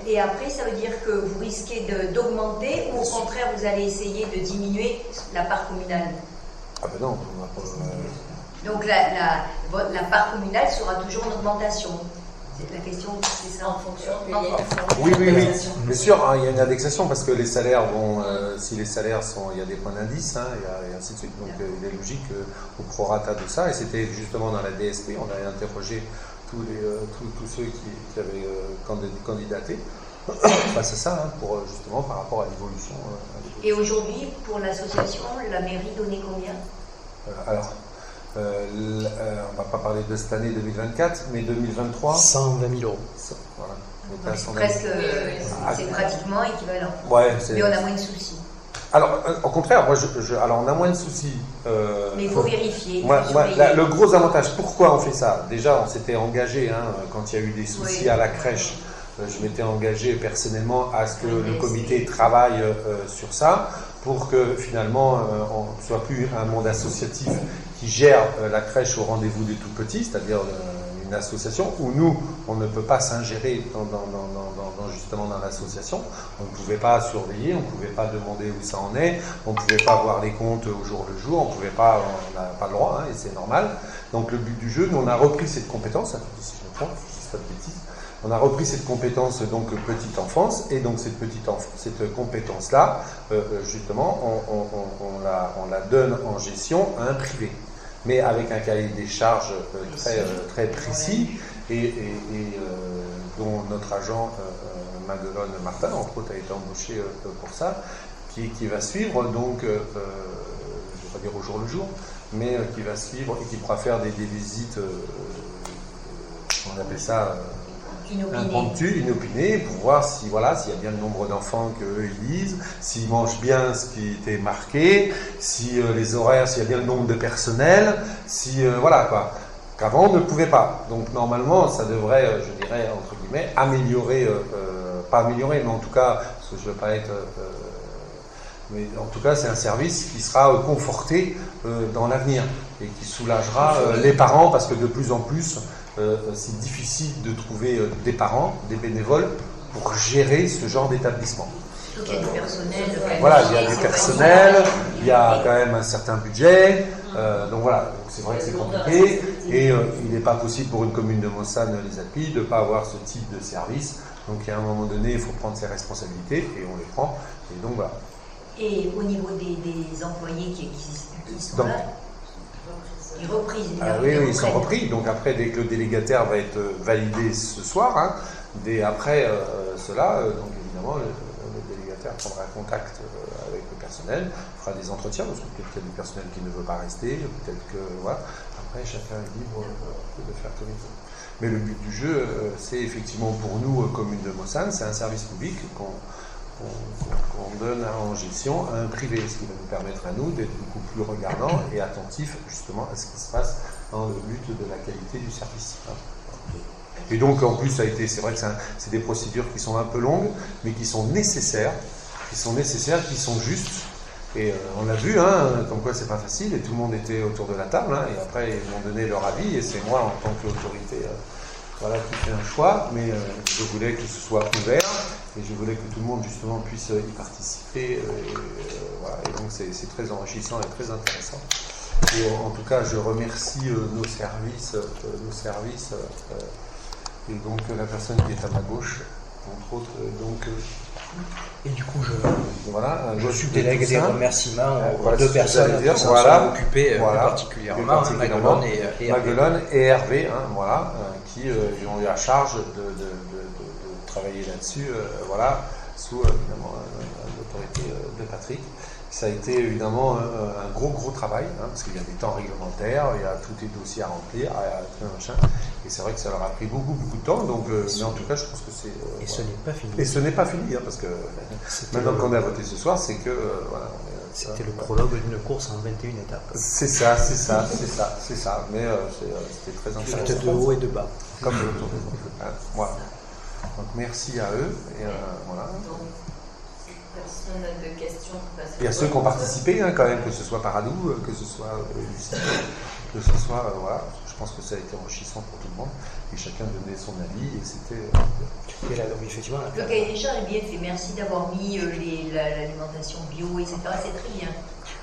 Speaker 3: et après ça veut dire que vous risquez d'augmenter ou au contraire vous allez essayer de diminuer la part communale.
Speaker 1: Ah ben non, on va pas.
Speaker 3: Donc la part communale sera toujours en augmentation. La question, c'est ça en fonction.
Speaker 1: Oui, bien sûr, hein, il y a une indexation parce que les salaires vont, si les salaires sont, il y a des points d'indice, hein, et ainsi de suite. Donc il est logique au prorata de ça. Et c'était justement dans la DSP, on avait interrogé tous ceux qui avaient candidaté face à ça, hein, pour justement par rapport à l'évolution.
Speaker 3: Et aujourd'hui, pour l'association, la mairie donnait combien?
Speaker 1: On ne va pas parler de cette année 2024, mais 2023.
Speaker 2: 120 000 €.
Speaker 1: Voilà.
Speaker 3: Presque, c'est pratiquement équivalent.
Speaker 1: Ouais,
Speaker 3: mais on a moins de soucis.
Speaker 1: Alors, au contraire, alors on a moins de soucis.
Speaker 3: Mais il faut vérifier.
Speaker 1: Le gros avantage, pourquoi on fait ça? Déjà, on s'était engagé, hein, quand il y a eu des soucis à la crèche. Je m'étais engagé personnellement à ce que le comité travaille sur ça pour que finalement on ne soit plus un monde associatif qui gère la crèche au rendez-vous des tout-petits, c'est-à-dire une association où nous, on ne peut pas s'ingérer justement dans l'association. On ne pouvait pas surveiller, on ne pouvait pas demander où ça en est, on ne pouvait pas voir les comptes au jour le jour, on n'a pas le droit, hein, et c'est normal. Donc le but du jeu, nous on a repris cette compétence, si je me trompe, si je ne dis pas de bêtises. On a repris cette compétence, donc petite enfance, et donc cette compétence-là, justement, on la donne en gestion à un privé, mais avec un cahier des charges très précis, et dont notre agent Maguelone Martin, entre autres, a été embauché pour ça, qui va suivre, donc, je ne vais pas dire au jour le jour, mais qui va suivre et qui pourra faire des visites, on appelle ça... inopiné, pour voir s'il y a bien le nombre d'enfants qu'eux ils lisent, s'ils mangent bien ce qui était marqué, si les horaires, s'il y a bien le nombre de personnel, qu'avant on ne pouvait pas. Donc normalement, ça devrait, je dirais, entre guillemets, améliorer, pas améliorer, mais en tout cas, parce que je ne veux pas être... mais en tout cas, c'est un service qui sera conforté dans l'avenir et qui soulagera les parents, parce que de plus en plus, c'est difficile de trouver des parents, des bénévoles, pour gérer ce genre d'établissement.
Speaker 3: Surtout qu'il y a du personnel.
Speaker 1: Voilà, il y a du personnel, il y a quand même un certain budget, donc voilà, c'est vrai que c'est compliqué, et il n'est pas possible pour une commune de Mossane-les-Alpilles de ne pas avoir ce type de service. Donc à un moment donné, il faut prendre ses responsabilités, et on les prend, et donc voilà.
Speaker 3: Et au niveau des employés qui sont là, ils repris.
Speaker 1: Oui, ils sont repris. Donc après, dès que le délégataire va être validé ce soir, hein, après cela, donc évidemment, le délégataire prendra contact avec le personnel, fera des entretiens, parce que peut-être qu'il y a du personnel qui ne veut pas rester, peut-être que voilà. Après, chacun est libre de faire comme il veut. Mais le but du jeu, c'est effectivement pour nous, commune de Mossane, c'est un service public qu'on donne en gestion à un privé, ce qui va nous permettre à nous d'être beaucoup plus regardants et attentifs justement à ce qui se passe dans le but de la qualité du service. Et donc en plus, c'est vrai que c'est des procédures qui sont un peu longues, mais qui sont nécessaires, qui sont justes. Et on l'a vu, hein, comme quoi c'est pas facile, et tout le monde était autour de la table, hein, et après ils m'ont donné leur avis, et c'est moi en tant qu'autorité qui fait un choix, mais je voulais que ce soit ouvert, et je voulais que tout le monde justement puisse y participer, et donc c'est très enrichissant et très intéressant. Et en tout cas, je remercie nos services, et donc la personne qui est à ma gauche, entre autres,
Speaker 2: et du coup, je
Speaker 1: subdélègue
Speaker 2: des remerciements aux deux
Speaker 1: ce
Speaker 2: personnes qui s'en sont occupées particulièrement,
Speaker 1: Maguelone et Hervé, qui ont eu la charge de travailler là-dessus, sous évidemment l'autorité de Patrick. Ça a été évidemment un gros travail, parce qu'il y a des temps réglementaires, il y a tous les dossiers à remplir, tout machin. Et c'est vrai que ça leur a pris beaucoup de temps, donc, mais en tout cas, je pense que c'est...
Speaker 2: ce n'est pas fini.
Speaker 1: Et ce n'est pas fini, parce que maintenant qu'on a voté ce soir, c'est que
Speaker 2: C'était le prologue d'une course en 21 étapes.
Speaker 1: C'est ça. Mais c'était très intéressant.
Speaker 2: C'était de haut et de bas.
Speaker 1: Comme le Tour des Alpes. Voilà. Donc merci à eux. Et voilà.
Speaker 8: Personne n'a de questions pour passer.
Speaker 1: Et à ceux qui ont participé, quand même, que ce soit Paradou, que ce soit Lucie, que ce soit. Voilà. Je pense que ça a été enrichissant pour tout le monde. Et chacun donnait son avis. Et c'était.
Speaker 2: Et là, donc, effectivement,
Speaker 3: Le cahier des charges est bien fait. Merci d'avoir mis l'alimentation bio, etc. C'est très bien.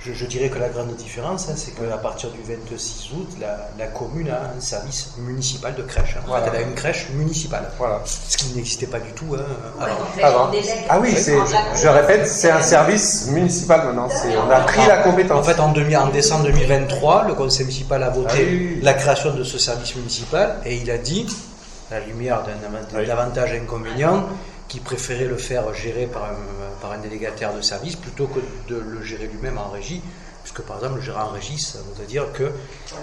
Speaker 2: Je dirais que la grande différence, c'est qu'à partir du 26 août, la commune a un service municipal de crèche. En fait, elle a une crèche municipale.
Speaker 1: Voilà.
Speaker 2: Ce qui n'existait pas du tout
Speaker 1: avant. Ah oui, je répète, c'est un service municipal maintenant. On a pris la compétence.
Speaker 2: En fait, en décembre 2023, le conseil municipal a voté la création de ce service municipal et il a dit, à la lumière d'un avantage et inconvénient, qui préférait le faire gérer par un délégataire de service plutôt que de le gérer lui-même en régie, puisque par exemple le gérer en régie, ça voudrait dire que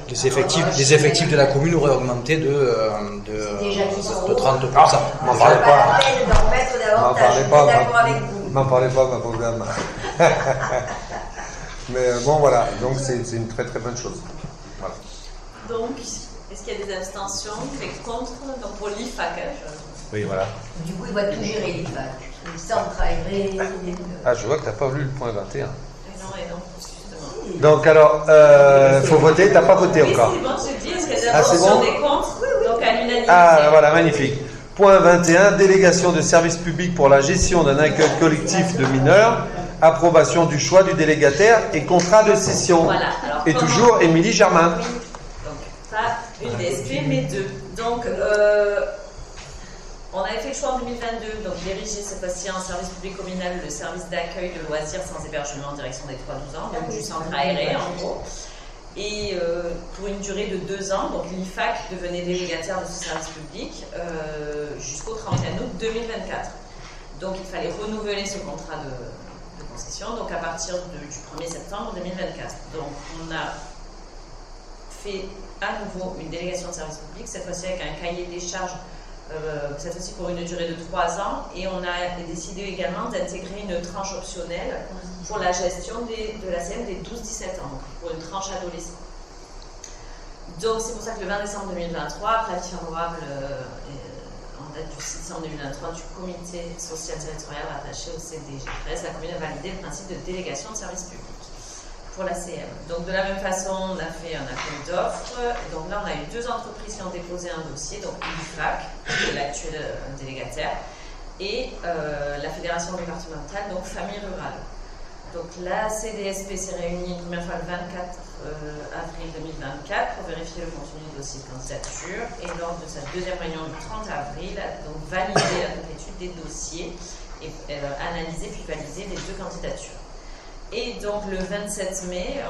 Speaker 2: les effectifs de la commune auraient augmenté de 30%.
Speaker 1: M'en parlez pas.
Speaker 3: M'en
Speaker 1: parlez pas, ma pauvre dame. Mais bon, voilà, donc c'est une très très bonne chose. Voilà.
Speaker 8: Donc, est-ce qu'il y a des abstentions? Fait contre, donc pour l'IFAC.
Speaker 1: Oui, voilà.
Speaker 3: Du coup, il doit tout gérer, les facs. Les centres agréés.
Speaker 1: Ah, je vois que tu n'as pas lu le point 21.
Speaker 8: Non, justement.
Speaker 1: Donc, alors, faut voter. Tu n'as pas voté encore.
Speaker 8: Oui, c'est bon, je dis. Est-ce qu'il y a des abstentions, des contre? Donc, à l'unanimité.
Speaker 1: Ah, voilà, magnifique. Point 21, délégation de service public pour la gestion d'un accueil collectif de mineurs. Approbation du choix du délégataire et contrat de cession.
Speaker 8: Voilà. Alors,
Speaker 1: et toujours Émilie Germain.
Speaker 8: Oui. Donc, pas une DSP, mais deux. Donc, on avait fait le choix en 2022, donc diriger cette fois-ci en service public communal le service d'accueil de loisirs sans hébergement en direction des 3-12 ans, donc du centre aéré en gros. Et pour une durée de 2 ans, donc l'IFAC devenait délégataire de ce service public jusqu'au 31 août 2024. Donc il fallait renouveler ce contrat de concession, donc à partir du 1er septembre 2024. Donc on a fait à nouveau une délégation de service public, cette fois-ci avec un cahier des charges. Cette fois-ci pour une durée de 3 ans, et on a décidé également d'intégrer une tranche optionnelle pour la gestion de la CM des 12-17 ans, donc pour une tranche adolescent. Donc c'est pour ça que le 20 décembre 2023, après avis favorable en date du 6 décembre 2023 du comité social territorial rattaché au CDGPRES, la commune a validé le principe de délégation de service public pour la CM. Donc de la même façon, on a fait un appel d'offres. Donc là, on a eu 2 entreprises qui ont déposé un dossier, donc l'IFAC, qui est l'actuel délégataire, et la fédération départementale, donc Famille Rurale. Donc la CDSP s'est réunie une première fois le 24 avril 2024 pour vérifier le contenu du dossier de candidature, et lors de sa deuxième réunion du 30 avril, a donc validé la complétude des dossiers et analysé puis validé les 2 candidatures. Et donc le 27 mai,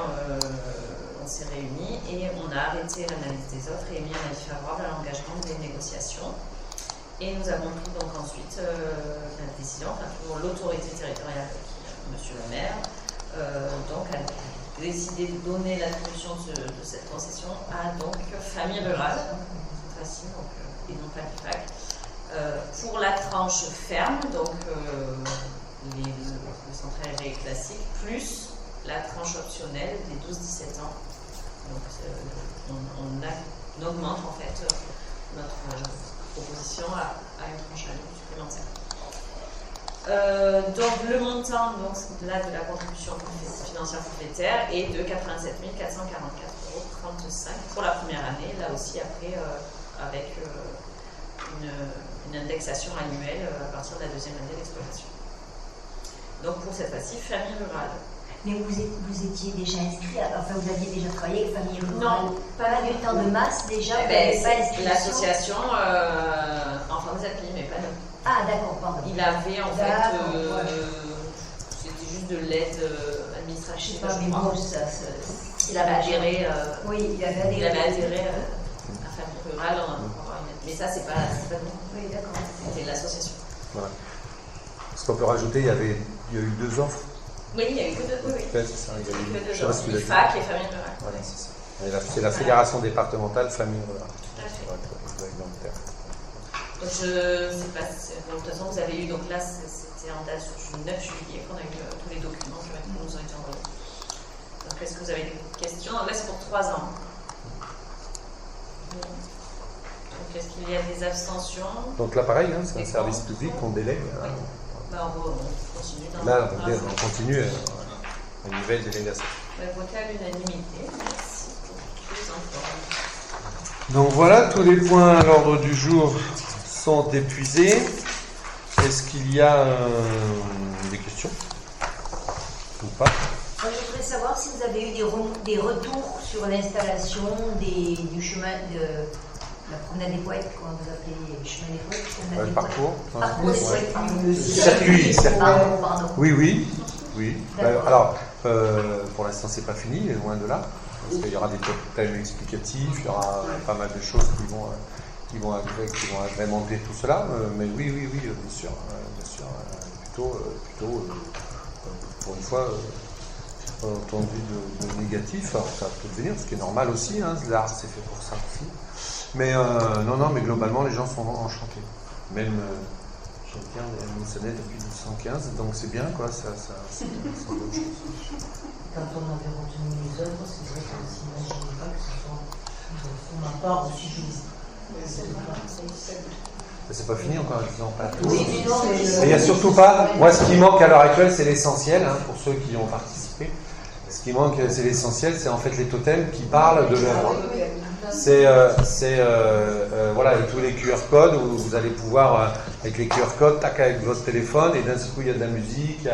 Speaker 8: on s'est réunis et on a arrêté l'analyse des offres et émis un avis favorable à l'engagement des négociations. Et nous avons pris donc ensuite la décision, enfin l'autorité territoriale, monsieur le maire, donc a décidé de donner l'attribution de cette concession à donc Famille Rurale, cette fois-ci, et non pas l'IFAC, pour la tranche ferme, donc le centre aéré classique, plus la tranche optionnelle des 12-17 ans. Donc on augmente en fait notre proposition à une tranche annuelle supplémentaire. Donc le montant donc, de la contribution financière forfaitaire est de 87 444,35 € pour la première année, là aussi après avec une indexation annuelle à partir de la deuxième année d'exploitation. Donc pour cette fois-ci, Famille Rurale.
Speaker 3: Mais vous étiez déjà inscrit, enfin vous aviez déjà travaillé avec Famille Rurale?
Speaker 8: Non.
Speaker 3: Pas mal de temps de masse déjà?
Speaker 8: C'est l'association Enfants des Alpes, mais pas nous.
Speaker 3: Ah d'accord, pardon.
Speaker 8: Il avait en fait, c'était juste de l'aide administrative.
Speaker 3: Je sais pas, mais bon,
Speaker 8: il avait adhéré.
Speaker 3: Oui, il avait adhéré
Speaker 8: à Famille Rurale en avoir une aide. Mais ça, c'est pas nous.
Speaker 3: Oui, d'accord.
Speaker 8: C'était l'association.
Speaker 1: Voilà. Ce qu'on peut rajouter, il y a eu 2 offres.
Speaker 8: Oui, il y a eu que 2. Oui.
Speaker 1: C'est ça, il y a eu
Speaker 8: 2 offres. IFAC et Famille Rurale.
Speaker 1: Voilà, c'est ça. C'est la fédération départementale Famille Rurale.
Speaker 8: Tout à fait.
Speaker 1: Donc,
Speaker 8: je ne sais pas, de toute façon, vous avez eu, donc là, c'était en date du 9 juillet qu'on a eu tous les documents qui nous ont été envoyés. est-ce que vous avez des questions? Donc là, c'est pour 3 ans. Donc, est-ce qu'il y a des abstentions?
Speaker 1: Donc là, pareil, hein, c'est un service public qu'on délègue.
Speaker 8: Oui. Ben, on continue dans
Speaker 1: Là, on continue à une nouvelle délégation.
Speaker 8: Voté à l'unanimité. Merci pour tous les informes.
Speaker 1: Donc voilà, tous les points à l'ordre du jour sont épuisés. Est-ce qu'il y a des questions ou pas?
Speaker 3: Moi, je voudrais savoir si vous avez eu des retours sur l'installation du chemin de la promenade des poètes, comment vous appelez le chemin des poètes,
Speaker 1: Le parcours.
Speaker 3: Parcours des poètes, pardon.
Speaker 1: Circuit.
Speaker 3: Pardon.
Speaker 1: Oui.
Speaker 3: D'accord.
Speaker 1: Alors, pour l'instant, c'est pas fini, loin de là. Parce qu'il y aura des thèmes explicatifs, il y aura pas mal de choses qui vont agrémenter tout cela. Mais oui, bien sûr. Plutôt, pour une fois, j'ai pas entendu de négatif. Alors, ça peut devenir, ce qui est normal aussi. Hein, l'art, c'est fait pour ça aussi. Mais non, mais globalement, les gens sont enchantés. Même, je regarde, elle nous sonnait depuis 1915, donc c'est bien, quoi. C'est une bonne chose.
Speaker 5: Quand on avait retenu les œuvres, c'est vrai qu'on ne s'imaginait pas que ce soit pour ma part aussi joli.
Speaker 1: C'est pas fini encore, ils n'ont pas tout.
Speaker 5: Oui, mais non, mais
Speaker 1: il n'y a surtout pas. Moi, ce qui manque à l'heure actuelle, c'est l'essentiel, hein, pour ceux qui ont participé. Ce qui manque, c'est l'essentiel, c'est en fait les totems qui parlent de l'œuvre. Voilà, avec tous les QR codes où vous allez pouvoir, avec les QR codes, tac, avec votre téléphone, et d'un seul coup, il y a de la musique,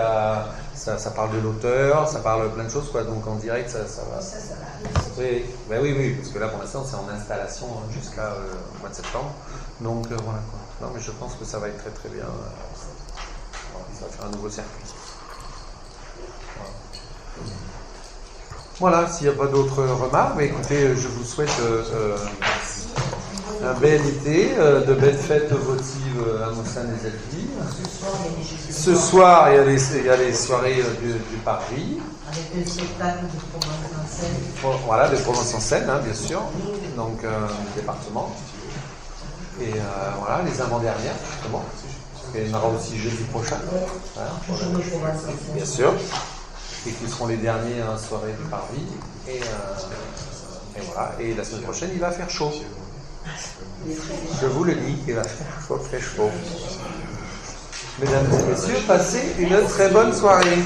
Speaker 1: ça parle de l'auteur, ça parle plein de choses, quoi. Donc en direct, ça va. Oui, parce que là, pour l'instant, c'est en installation jusqu'au mois de septembre. Donc voilà, quoi. Non, mais je pense que ça va être très très bien. Ça va faire un nouveau circuit. Voilà, s'il n'y a pas d'autres remarques, mais écoutez, je vous souhaite un bel été, de belles fêtes votives à Moussin-les-Alpilles. Ce soir, il y a les soirées du Parvis.
Speaker 5: Avec le spectacle de Provence en scène.
Speaker 1: Voilà, de Provence en scène, hein, bien sûr. Donc, département. Et voilà, les avant-dernières, justement. Il y en aura aussi jeudi prochain. Voilà, bien sûr. Et qui seront les derniers soirées du Parvis. Et voilà. Et la semaine prochaine, il va faire chaud. Je vous le dis, il va faire chaud, très chaud. Mesdames et messieurs, passez une très bonne soirée.